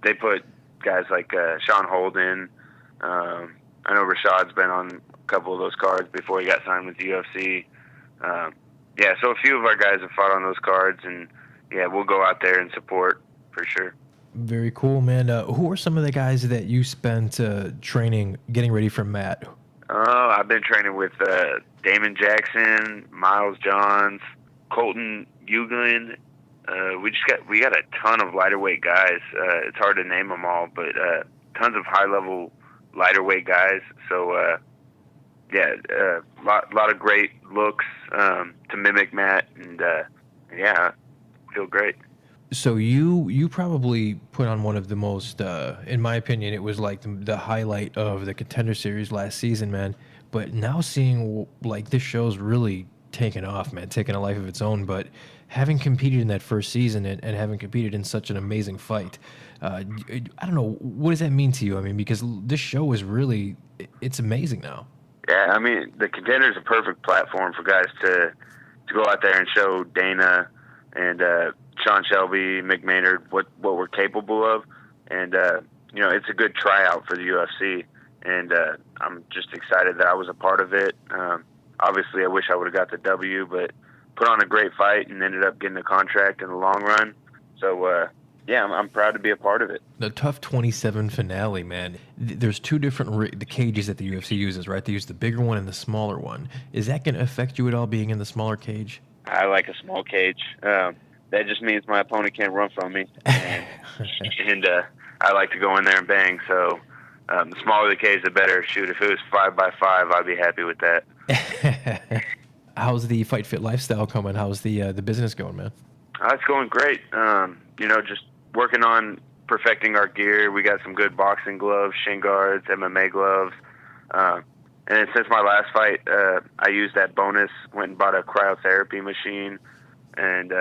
they put guys like Sean Holden. I know Rashad's been on a couple of those cards before he got signed with the UFC. So a few of our guys have fought on those cards, and we'll go out there and support for sure. Very cool, man. Who are some of the guys that you spent training, getting ready for Matt? I've been training with Damon Jackson, Miles Johns, Colton Euglin. We got a ton of lighter weight guys. It's hard to name them all, but tons of high level lighter weight guys. So lot of great looks to mimic Matt, and feel great. So you probably put on one of the most, in my opinion, it was like the highlight of the Contender Series last season, man. But now seeing like this show's really taken off, man, taking a life of its own. But having competed in that first season and having competed in such an amazing fight, I don't know, what does that mean to you? I mean, because this show is really, it's amazing now. Yeah, I mean, the Contender is a perfect platform for guys to go out there and show Dana and Sean Shelby, Mick Maynard, what we're capable of. And, it's a good tryout for the UFC. And I'm just excited that I was a part of it. Obviously, I wish I would have got the W, but put on a great fight and ended up getting a contract in the long run. So, I'm proud to be a part of it. The TUF 27 finale, man. There's two different the cages that the UFC uses, right? They use the bigger one and the smaller one. Is that going to affect you at all, being in the smaller cage? I like a small cage. That just means my opponent can't run from me. And I like to go in there and bang. So the smaller the cage, the better. Shoot, if it was 5x5, I'd be happy with that. How's the Fight Fit lifestyle coming? How's the business going, man? It's going great. Just working on perfecting our gear. We got some good boxing gloves, shin guards, MMA gloves. And since my last fight, I used that bonus, went and bought a cryotherapy machine. And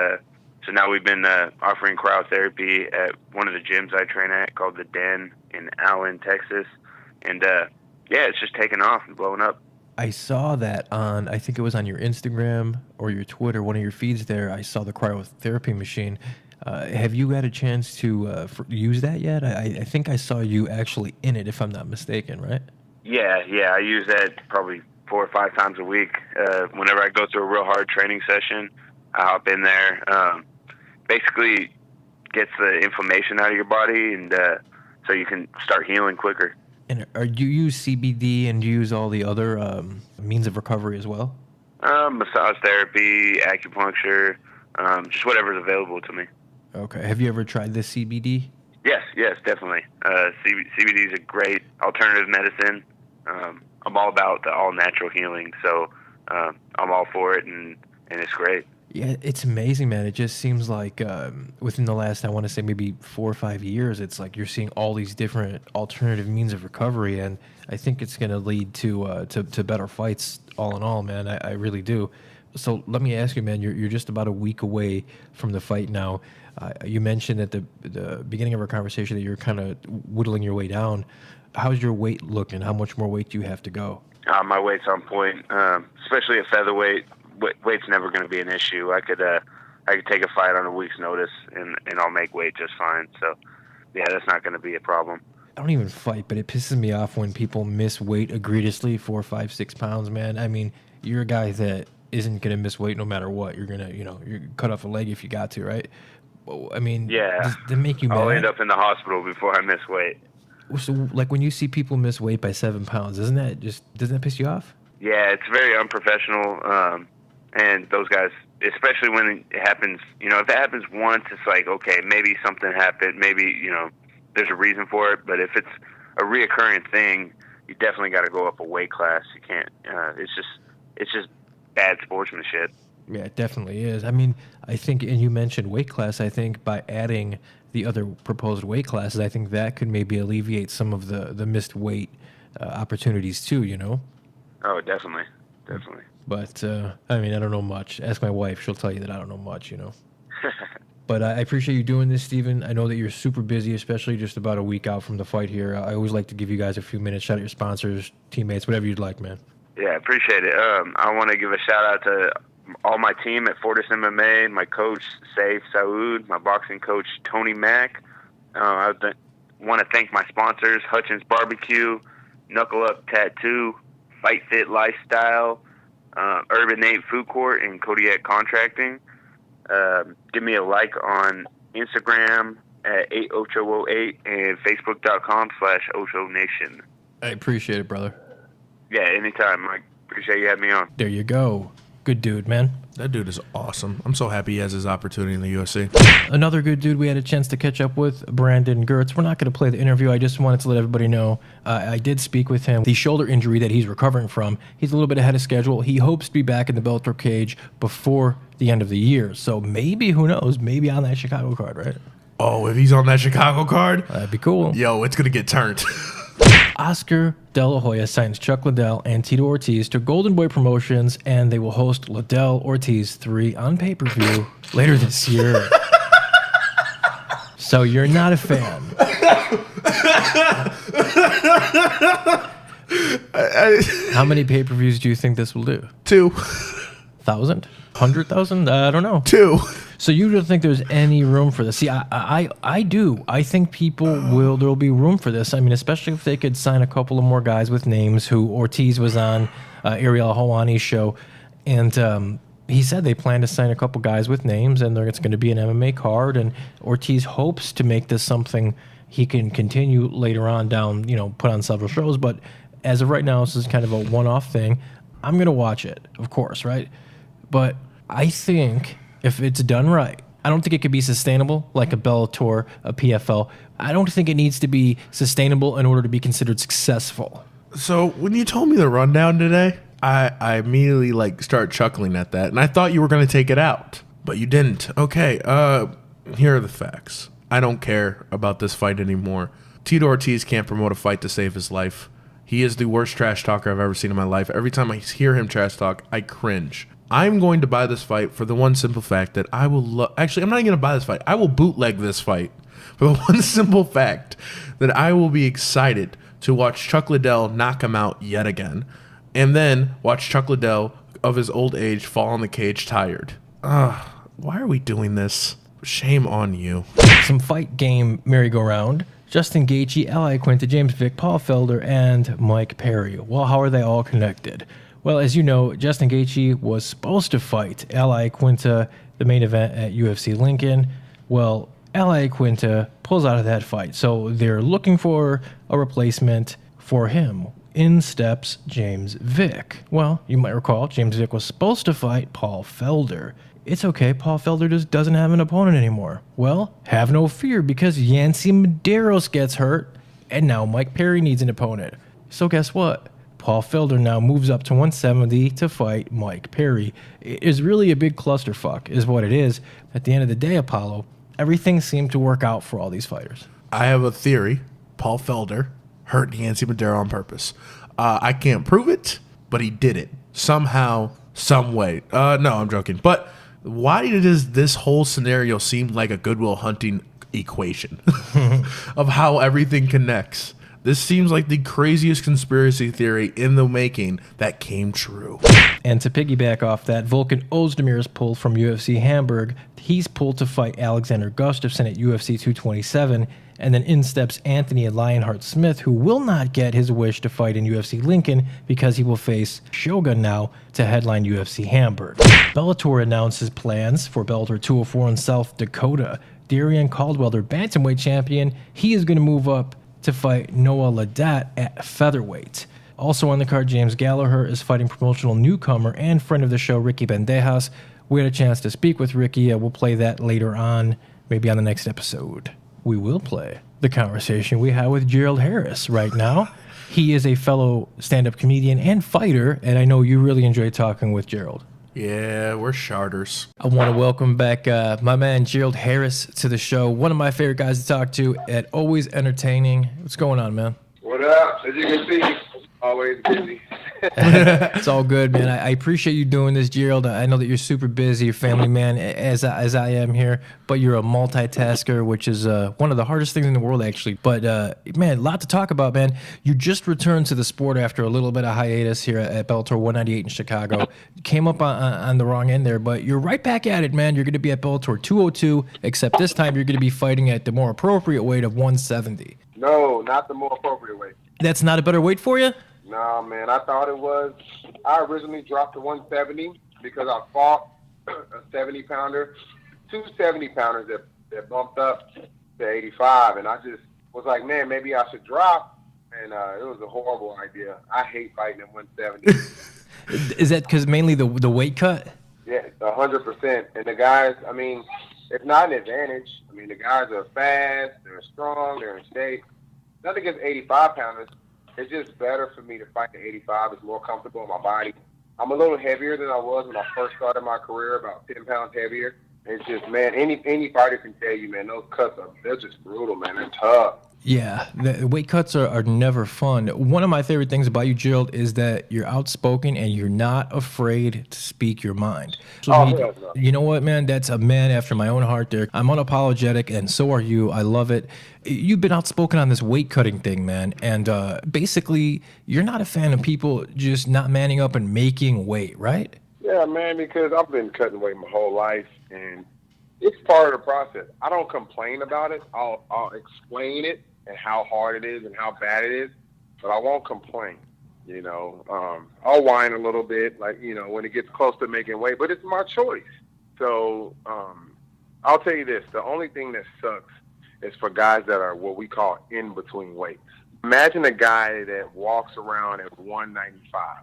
so now we've been offering cryotherapy at one of the gyms I train at called The Den in Allen, Texas. And, it's just taking off and blowing up. I saw that on, I think it was on your Instagram or your Twitter, one of your feeds there. I saw the cryotherapy machine. Have you had a chance to use that yet? I think I saw you actually in it, if I'm not mistaken, right? Yeah. I use that probably 4 or 5 times a week. Whenever I go through a real hard training session, I hop in there. Basically gets the inflammation out of your body, and so you can start healing quicker. And do you use CBD and do you use all the other means of recovery as well? Massage therapy, acupuncture, just whatever's available to me. Okay. Have you ever tried the CBD? Yes, definitely. CBD is a great alternative medicine. I'm all about the all-natural healing, so I'm all for it, and it's great. Yeah, it's amazing, man. It just seems like within the last, I want to say maybe 4 or 5 years, it's like you're seeing all these different alternative means of recovery, and I think it's going to lead to better fights all in all, man. I really do. So let me ask you, man, you're just about a week away from the fight now. You mentioned at the beginning of our conversation that you're kind of whittling your way down. How's your weight looking? How much more weight do you have to go? My weight's on point, especially at featherweight. Weight's never going to be an issue. I could take a fight on a week's notice, and I'll make weight just fine. So, yeah, that's not going to be a problem. I don't even fight, but it pisses me off when people miss weight egregiously, 4, 5, 6 pounds, man. I mean, you're a guy that isn't going to miss weight no matter what. You're going to, you cut off a leg if you got to, right? I mean, does that make you mad? I'll end up in the hospital before I miss weight. So, like, when you see people miss weight by 7 pounds, doesn't that piss you off? Yeah, it's very unprofessional. And those guys, especially when it happens, if it happens once, it's like, okay, maybe something happened. Maybe, there's a reason for it. But if it's a reoccurring thing, you definitely got to go up a weight class. You can't, it's just bad sportsmanship. Yeah, it definitely is. I mean, I think, and you mentioned weight class, I think by adding the other proposed weight classes, I think that could maybe alleviate some of the missed weight opportunities too, Oh, definitely. But, I mean, I don't know much. Ask my wife. She'll tell you that I don't know much, But I appreciate you doing this, Steven. I know that you're super busy, especially just about a week out from the fight here. I always like to give you guys a few minutes, shout out your sponsors, teammates, whatever you'd like, man. Yeah, appreciate it. I want to give a shout-out to all my team at Fortis MMA, my coach, Saif Saoud, my boxing coach, Tony Mack. I want to thank my sponsors, Hutchins Barbecue, Knuckle Up Tattoo, Fight Fit Lifestyle, Urban 8 Food Court, and Kodiak Contracting. Give me a like on Instagram at 8ocho08 and facebook.com/OchoNation. I appreciate it, brother. Yeah, anytime, Mike. Appreciate you having me on. There you go. Good dude, man. That dude is awesome. I'm so happy he has his opportunity in the UFC. Another good dude we had a chance to catch up with, Brandon Gertz. We're not going to play the interview. I just wanted to let everybody know I did speak with him. The shoulder injury that he's recovering from, he's a little bit ahead of schedule. He hopes to be back in the Bellator cage before the end of the year. So maybe, who knows, maybe on that Chicago card, right? Oh, if he's on that Chicago card? That'd be cool. Yo, it's going to get turned. Oscar De La Hoya signs Chuck Liddell and Tito Ortiz to Golden Boy Promotions, and they will host Liddell Ortiz 3 on pay-per-view later this year. So you're not a fan. How many pay-per-views do you think this will do? 2. 1,000? 100,000? I don't know. 2. So you don't think there's any room for this? See, I do. I think there'll be room for this. I mean, especially if they could sign a couple of more guys with names. Who Ortiz was on Ariel Helwani's show, and he said they plan to sign a couple guys with names, and it's going to be an MMA card. And Ortiz hopes to make this something he can continue later on down, put on several shows. But as of right now, this is kind of a one-off thing. I'm going to watch it, of course, right? But I think if it's done right, I don't think it could be sustainable like a Bellator, a PFL. I don't think it needs to be sustainable in order to be considered successful. So when you told me the rundown today, I immediately start chuckling at that, and I thought you were going to take it out, but you didn't. Okay, here are the facts. I don't care about this fight anymore. Tito Ortiz can't promote a fight to save his life. He is the worst trash talker I've ever seen in my life. Every time I hear him trash talk, I cringe. I'm going to buy this fight for the one simple fact that I will actually, I'm not even going to buy this fight. I will bootleg this fight for the one simple fact that I will be excited to watch Chuck Liddell knock him out yet again, and then watch Chuck Liddell of his old age fall in the cage tired. Why are we doing this? Shame on you. Some fight game merry-go-round. Justin Gaethje, Ally Quinta, James Vick, Paul Felder, and Mike Perry. Well, how are they all connected? Well, as you know, Justin Gaethje was supposed to fight Ally Quinta, the main event at UFC Lincoln. Well, Ally Quinta pulls out of that fight, so they're looking for a replacement for him. In steps James Vick. Well, you might recall James Vick was supposed to fight Paul Felder. It's okay, Paul Felder just doesn't have an opponent anymore. Well, have no fear, because Yancy Medeiros gets hurt, and now Mike Perry needs an opponent. So guess what? Paul Felder now moves up to 170 to fight Mike Perry. It is really a big clusterfuck, is what it is. At the end of the day, Apollo, everything seemed to work out for all these fighters. I have a theory. Paul Felder hurt Yancy Medeiros on purpose. I can't prove it, but he did it. Somehow, some way. No, I'm joking. But why does this whole scenario seem like a Good Will Hunting equation of how everything connects? This seems like the craziest conspiracy theory in the making that came true. And to piggyback off that, Volkan Ozdemir's pulled from UFC Hamburg. He's pulled to fight Alexander Gustafsson at UFC 227. And then in steps Anthony Lionheart Smith, who will not get his wish to fight in UFC Lincoln because he will face Shogun now to headline UFC Hamburg. Bellator announces plans for Bellator 204 in South Dakota. Darian Caldwell, their bantamweight champion, he is going to move up to fight Noah Ladat at featherweight. Also on the card, James Gallagher is fighting promotional newcomer and friend of the show, Ricky Bandejas. We had a chance to speak with Ricky. We'll play that later on, maybe on the next episode. We will play the conversation we had with Gerald Harris right now. He is a fellow stand-up comedian and fighter, and I know you really enjoy talking with Gerald. Yeah, we're charters. I want to welcome back my man Gerald Harris to the show. One of my favorite guys to talk to, and always entertaining. What's going on, man? What up? As you can see, always busy. It's all good, man. I appreciate you doing this, Gerald. I know that you're super busy, you're a family man, as I am here, but you're a multitasker, which is one of the hardest things in the world, actually. But, man, a lot to talk about, man. You just returned to the sport after a little bit of hiatus here at Bellator 198 in Chicago. Came up on the wrong end there, but you're right back at it, man. You're going to be at Bellator 202, except this time you're going to be fighting at the more appropriate weight of 170. No, not the more appropriate weight. That's not a better weight for you? No, man, I thought it was. I originally dropped to 170 because I fought a 70-pounder, two 70-pounders that bumped up to 85, and I just was like, man, maybe I should drop, and it was a horrible idea. I hate fighting at 170. Is that because mainly the weight cut? Yeah, 100%. And the guys, I mean, it's not an advantage. I mean, the guys are fast, they're strong, they're in shape. Nothing against 85-pounders. It's just better for me to fight at 85. It's more comfortable in my body. I'm a little heavier than I was when I first started my career, about 10 pounds heavier. It's just, man, any fighter can tell you, man, those cuts they're just brutal, man. They're tough. Yeah, the weight cuts are never fun. One of my favorite things about you, Gerald, is that you're outspoken and you're not afraid to speak your mind. So you know what, man? That's a man after my own heart there. I'm unapologetic, and so are you. I love it. You've been outspoken on this weight cutting thing, man, and basically you're not a fan of people just not manning up and making weight, right? Yeah, man, because I've been cutting weight my whole life, and it's part of the process. I don't complain about it. I'll explain it and how hard it is and how bad it is, but I won't complain. You know, I'll whine a little bit, like, you know, when it gets close to making weight, but it's my choice. So I'll tell you this, the only thing that sucks is for guys that are what we call in between weights. Imagine a guy that walks around at 195.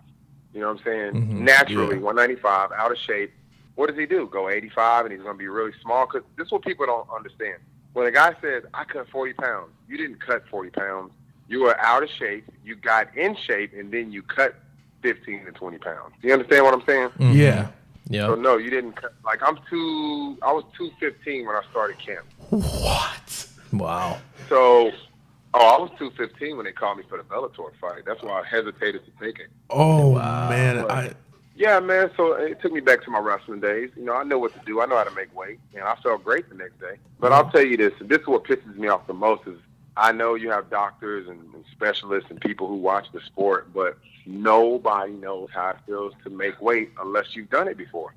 You know what I'm saying? Mm-hmm. Naturally, 195, out of shape. What does he do? Go 85 and he's going to be really small? Because this is what people don't understand. When a guy says, I cut 40 pounds, you didn't cut 40 pounds. You were out of shape, you got in shape, and then you cut 15 to 20 pounds. You understand what I'm saying? Mm-hmm. Yeah. Yeah. So, no, you didn't cut. Like, I was 215 when I started camp. What? Wow. So, I was 215 when they called me for the Bellator fight. That's why I hesitated to take it. Oh, wow. Man. Yeah, man, so it took me back to my wrestling days. You know, I know what to do. I know how to make weight, and I felt great the next day. But I'll tell you this, and this is what pisses me off the most is I know you have doctors and specialists and people who watch the sport, but nobody knows how it feels to make weight unless you've done it before.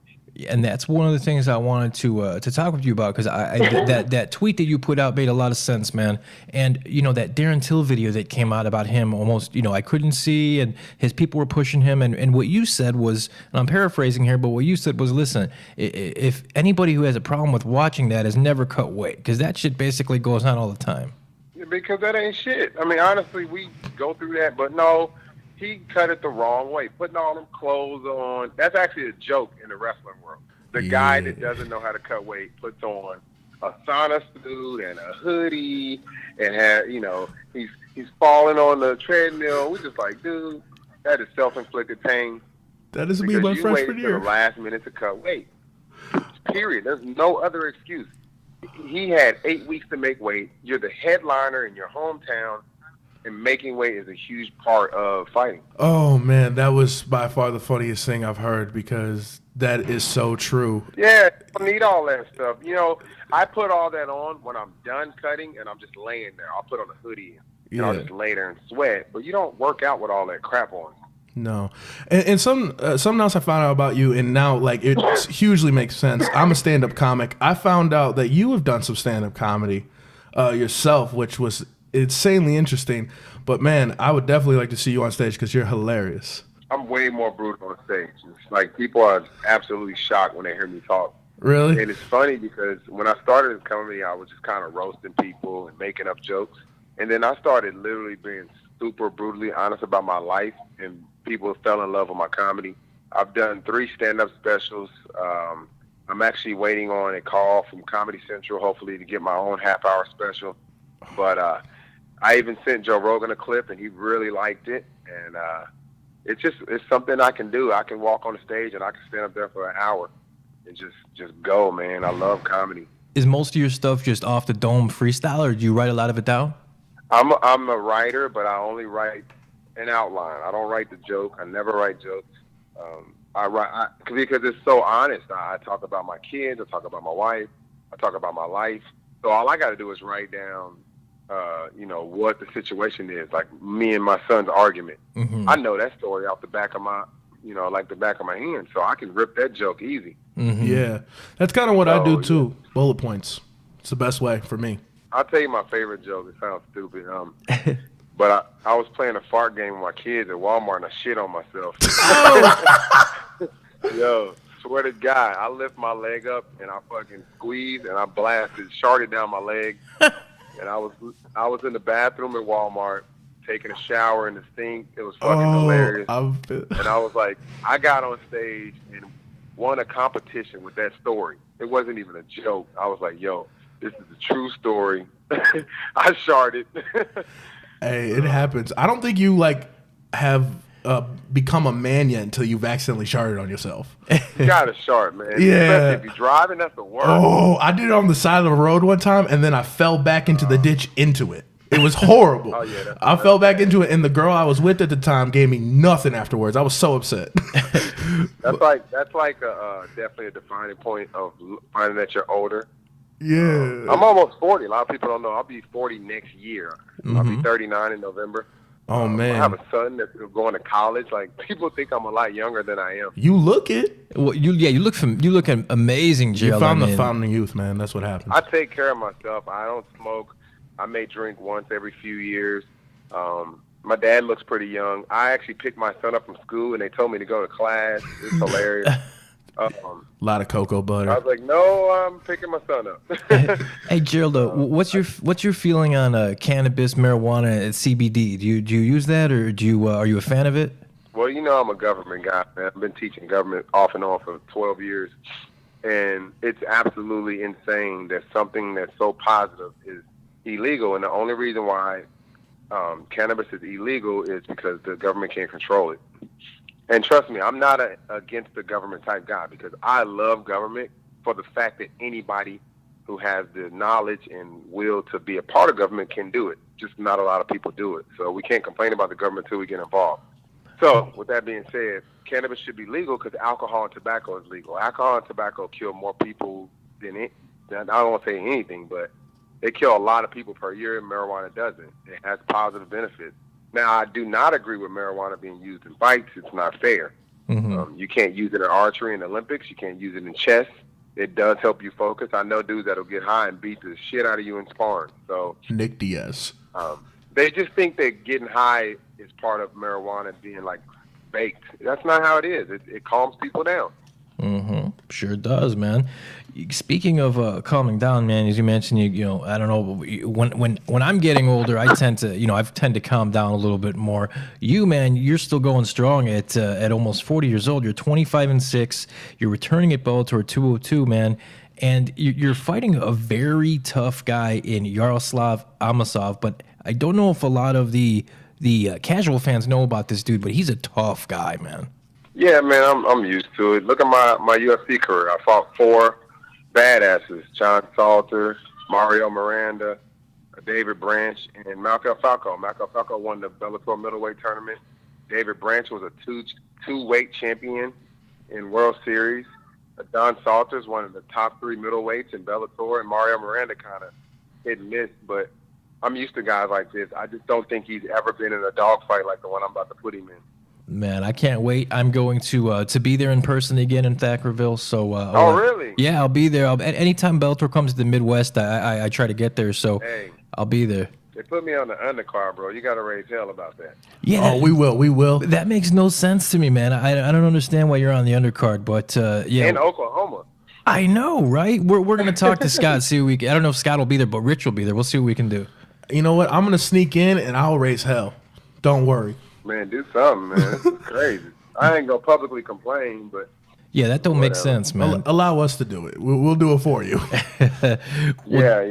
And that's one of the things I wanted to talk with you about, because that tweet that you put out made a lot of sense, man. And, you know, that Darren Till video that came out about him almost, you know, I couldn't see, and his people were pushing him. And what you said was, and I'm paraphrasing here, but what you said was, listen, if anybody who has a problem with watching that has never cut weight, because that shit basically goes on all the time. Because that ain't shit. I mean, honestly, we go through that, but no, he cut it the wrong way, putting all them clothes on. That's actually a joke in the wrestling world. The guy that doesn't know how to cut weight puts on a sauna suit and a hoodie and he's falling on the treadmill. We're just like, dude, that is self-inflicted pain. That is me my freshman year. You waited till the last minute to cut weight. Period. There's no other excuse. He had 8 weeks to make weight. You're the headliner in your hometown. And making weight is a huge part of fighting. Oh, man, that was by far the funniest thing I've heard, because that is so true. Yeah, I don't need all that stuff. You know, I put all that on when I'm done cutting and I'm just laying there. I'll put on a hoodie and I'll just lay there and sweat. But you don't work out with all that crap on. No. And something else I found out about you, and now, like, it hugely makes sense. I'm a stand-up comic. I found out that you have done some stand-up comedy. yourself, which was insanely interesting. But man, I would definitely like to see you on stage because you're hilarious. I'm way more brutal on stage. It's like people are absolutely shocked when they hear me talk. Really? And it's funny because when I started in comedy, I was just kind of roasting people and making up jokes. And then I started literally being super brutally honest about my life, and people fell in love with my comedy. I've done 3 stand-up specials. I'm actually waiting on a call from Comedy Central, hopefully, to get my own half-hour special. But I even sent Joe Rogan a clip, and he really liked it. And it's something I can do. I can walk on the stage, and I can stand up there for an hour and just go, man. I love comedy. Is most of your stuff just off the dome freestyle, or do you write a lot of it down? I'm a writer, but I only write an outline. I don't write the joke. I never write jokes. I write because it's so honest. I talk about my kids. I talk about my wife. I talk about my life. So all I got to do is write down, what the situation is. Like me and my son's argument. Mm-hmm. I know that story off the back of my, like the back of my hand. So I can rip that joke easy. Mm-hmm. Yeah, that's kind of what I do too. Yeah. Bullet points. It's the best way for me. I'll tell you my favorite joke. It sounds stupid. But I was playing a fart game with my kids at Walmart, and I shit on myself. Yo, swear to God, I lift my leg up, and I fucking squeezed, and I blasted, sharted down my leg. And I was in the bathroom at Walmart, taking a shower in the sink. It was fucking hilarious. And I was like, I got on stage and won a competition with that story. It wasn't even a joke. I was like, yo, this is a true story. I sharted. Hey, it happens. I don't think you have become a man yet until you've accidentally sharted on yourself. You gotta shart, man. Yeah. Especially if you're driving, that's the worst. Oh, I did it on the side of the road one time, and then I fell back into the ditch into it. It was horrible. Oh, yeah, I fell back into it, and the girl I was with at the time gave me nothing afterwards. I was so upset. That's like definitely a defining point of finding that you're older. Yeah. I'm almost 40. A lot of people don't know. I'll be 40 next year. Mm-hmm. I'll be 39 in November. Oh, man. I have a son that's going to college. Like, people think I'm a lot younger than I am. You look it. Well, you look amazing, Gerald. You found the fountain of youth, man. That's what happened. I take care of myself. I don't smoke. I may drink once every few years. My dad looks pretty young. I actually picked my son up from school, and they told me to go to class. It's hilarious. A lot of cocoa butter. I was like, no, I'm picking my son up. Hey, Gerald, what's your feeling on cannabis, marijuana, and CBD? Do you use that, or are you a fan of it? Well, I'm a government guy, man. I've been teaching government off and on for 12 years, and it's absolutely insane that something that's so positive is illegal. And the only reason why cannabis is illegal is because the government can't control it. And trust me, I'm not against the government type guy, because I love government for the fact that anybody who has the knowledge and will to be a part of government can do it. Just not a lot of people do it. So we can't complain about the government until we get involved. So with that being said, cannabis should be legal because alcohol and tobacco is legal. Alcohol and tobacco kill more people than I don't want to say anything, but they kill a lot of people per year, and marijuana doesn't. It has positive benefits. Now, I do not agree with marijuana being used in fights. It's not fair. Mm-hmm. You can't use it in archery and Olympics. You can't use it in chess. It does help you focus. I know dudes that'll get high and beat the shit out of you in sparring. So Nick Diaz. They just think that getting high is part of marijuana being baked. That's not how it is. It calms people down. Mm-hmm. Sure does, man. Speaking of calming down, man, as you mentioned, I don't know, when I'm getting older, I tend to calm down a little bit more. You, man, you're still going strong at almost 40 years old. You're 25-6. You're returning at Bellator 202, man, and you're fighting a very tough guy in Yaroslav Amosov. But I don't know if a lot of the casual fans know about this dude, but he's a tough guy, man. Yeah, man, I'm used to it. Look at my UFC career. I fought 4 badasses: John Salter, Mario Miranda, David Branch, and Malcolm Falco. Malcolm Falco won the Bellator middleweight tournament. David Branch was a two-weight champion in World Series. John Salter is one of the top 3 middleweights in Bellator, and Mario Miranda kind of hit and miss. But I'm used to guys like this. I just don't think he's ever been in a dogfight like the one I'm about to put him in. Man, I can't wait. I'm going to be there in person again in Thackerville. So, Oh, really? Yeah, I'll be there. Anytime Bellator comes to the Midwest, I try to get there. So Hey. I'll be there. They put me on the undercard, bro. You got to raise hell about that. Yeah, Oh, we will. That makes no sense to me, man. I don't understand why you're on the undercard, but yeah. In Oklahoma. I know, right? We're gonna talk to Scott. See what I don't know if Scott will be there, but Rich will be there. We'll see what we can do. You know what? I'm gonna sneak in and I'll raise hell. Don't worry. Man, do something, man. This is crazy. I ain't gonna publicly complain, but Yeah, that don't make sense, man. Allow us to do it. We'll do it for you. yeah.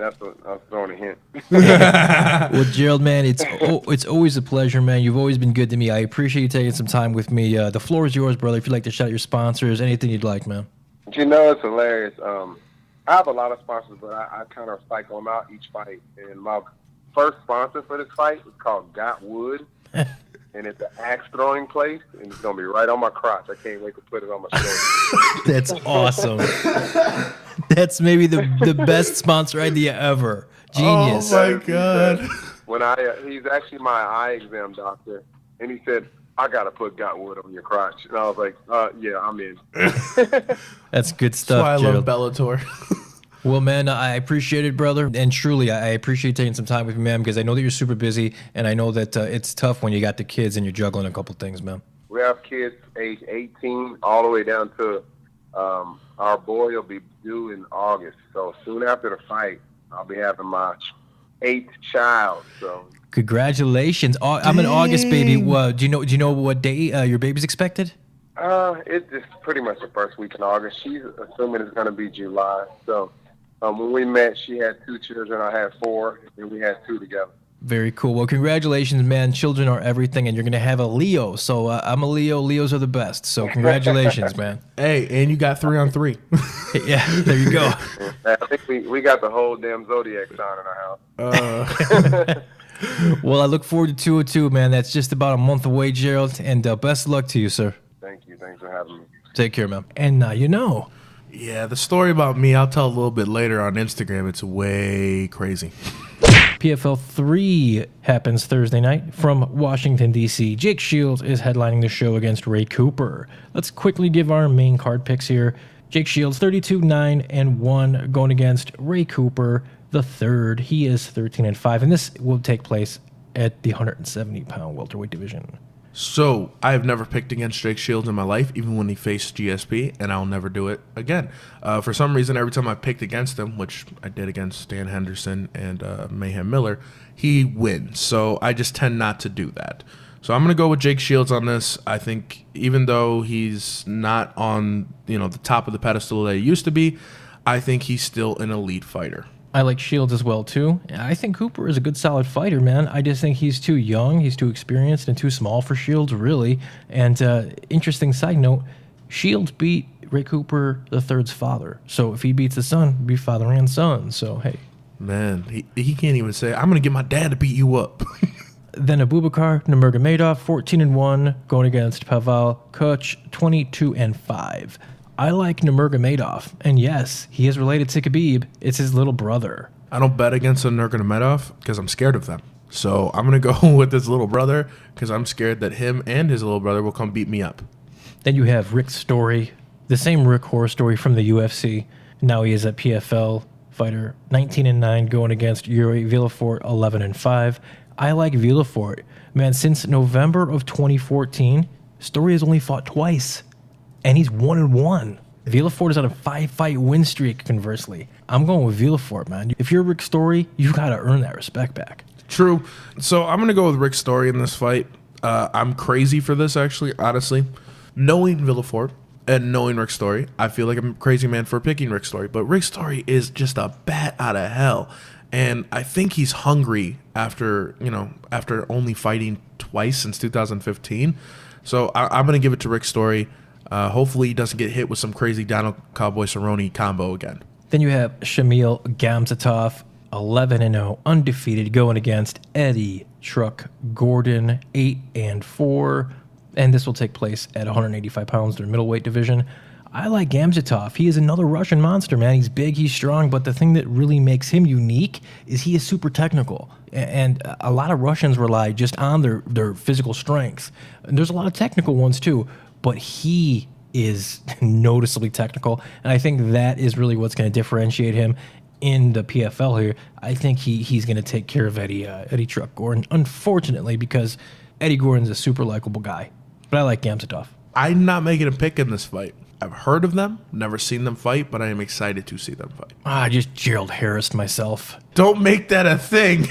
That's what I was throwing a hint. Well, Gerald, man, it's always a pleasure, man. You've always been good to me. I appreciate you taking some time with me. The floor is yours, brother. If you'd like to shout out your sponsors, anything you'd like, man. You know, it's hilarious. I have a lot of sponsors, but I kind of cycle them out each fight. And my first sponsor for this fight is called Got Wood. And it's an axe throwing place, and it's gonna be right on my crotch. I can't wait to put it on my shoulder. That's awesome. That's maybe the best sponsor idea ever. Genius. Oh my God. When he's actually my eye exam doctor, and he said, "I gotta put Got Wood on your crotch," and I was like, "Yeah, I'm in." That's good stuff. That's why I Gerald. love Bellator. Well, man, I appreciate it, brother. And truly, I appreciate taking some time with me, man, because I know that you're super busy, and I know that it's tough when you got the kids and you're juggling a couple things, man. We have kids age 18 all the way down to our boy will be due in August. So soon after the fight, I'll be having my 8th child. So Congratulations. I'm an August baby. Do you know what day your baby's expected? it's just pretty much the first week in August. She's assuming it's going to be July. So when we met, she had 2 children. I had 4, and we had 2 together. Very cool. Well, congratulations, man. Children are everything, and you're going to have a Leo. So I'm a Leo. Leos are the best. So congratulations, man. Hey, and you got 3 on 3. Yeah, there you go. I think we got the whole damn zodiac sign in our house. Well, I look forward to 202, man. That's just about a month away, Gerald. And best of luck to you, sir. Thank you. Thanks for having me. Take care, man. And now you know. Yeah, the story about me, I'll tell a little bit later on Instagram. It's way crazy. PFL 3 happens Thursday night from Washington, D.C. Jake Shields is headlining the show against Ray Cooper. Let's quickly give our main card picks here. Jake Shields, 32-9-1, going against Ray Cooper, the third. He is 13-5, and this will take place at the 170-pound welterweight division. So, I have never picked against Jake Shields in my life, even when he faced GSP, and I'll never do it again. For some reason, every time I picked against him, which I did against Stan Henderson and Mayhem Miller, he wins. So, I just tend not to do that. So, I'm going to go with Jake Shields on this. I think even though he's not on the top of the pedestal that he used to be, I think he's still an elite fighter. I like Shields as well, too. I think Cooper is a good, solid fighter, man. I just think he's too young, he's too experienced, and too small for Shields, really. And interesting side note, Shields beat Ray Cooper III's father. So if he beats the son, it'd be father and son. So, hey. Man, he can't even say, I'm going to get my dad to beat you up. Then Abubakar Nurmagomedov, 14-1, going against Pavel Kuch, 22-5. I like Nurmagomedov, and yes, he is related to Khabib. It's his little brother. I don't bet against a Nurmagomedov because I'm scared of them. So I'm going to go with his little brother because I'm scared that him and his little brother will come beat me up. Then you have Rick Story, the same Rick Horror Story from the UFC. Now he is a PFL fighter, 19-9, going against Yuri Villafort, 11-5. I like Villafort. Man, since November of 2014, Story has only fought twice. And he's 1-1. Villafort is on a 5-fight win streak, conversely. I'm going with Villafort, man. If you're Rick Story, you got to earn that respect back. True. So I'm going to go with Rick Story in this fight. I'm crazy for this, actually, honestly. Knowing Villafort and knowing Rick Story, I feel like I'm a crazy man for picking Rick Story. But Rick Story is just a bat out of hell. And I think he's hungry after only fighting twice since 2015. So I'm going to give it to Rick Story. Hopefully he doesn't get hit with some crazy Donald Cowboy Cerrone combo again. Then you have Shamil Gamzatov, 11-0, undefeated, going against Eddie Truck Gordon, 8-4. And this will take place at 185 pounds, their middleweight division. I like Gamzatov. He is another Russian monster, man. He's big, he's strong, but the thing that really makes him unique is he is super technical. And a lot of Russians rely just on their physical strength. And there's a lot of technical ones too, but he is noticeably technical. And I think that is really what's going to differentiate him in the PFL here. I think he's going to take care of Eddie Truck Gordon, unfortunately, because Eddie Gordon's a super likable guy. But I like Gamzatov. I'm not making a pick in this fight. I've heard of them, never seen them fight, but I am excited to see them fight. Just Gerald Harris myself. Don't make that a thing.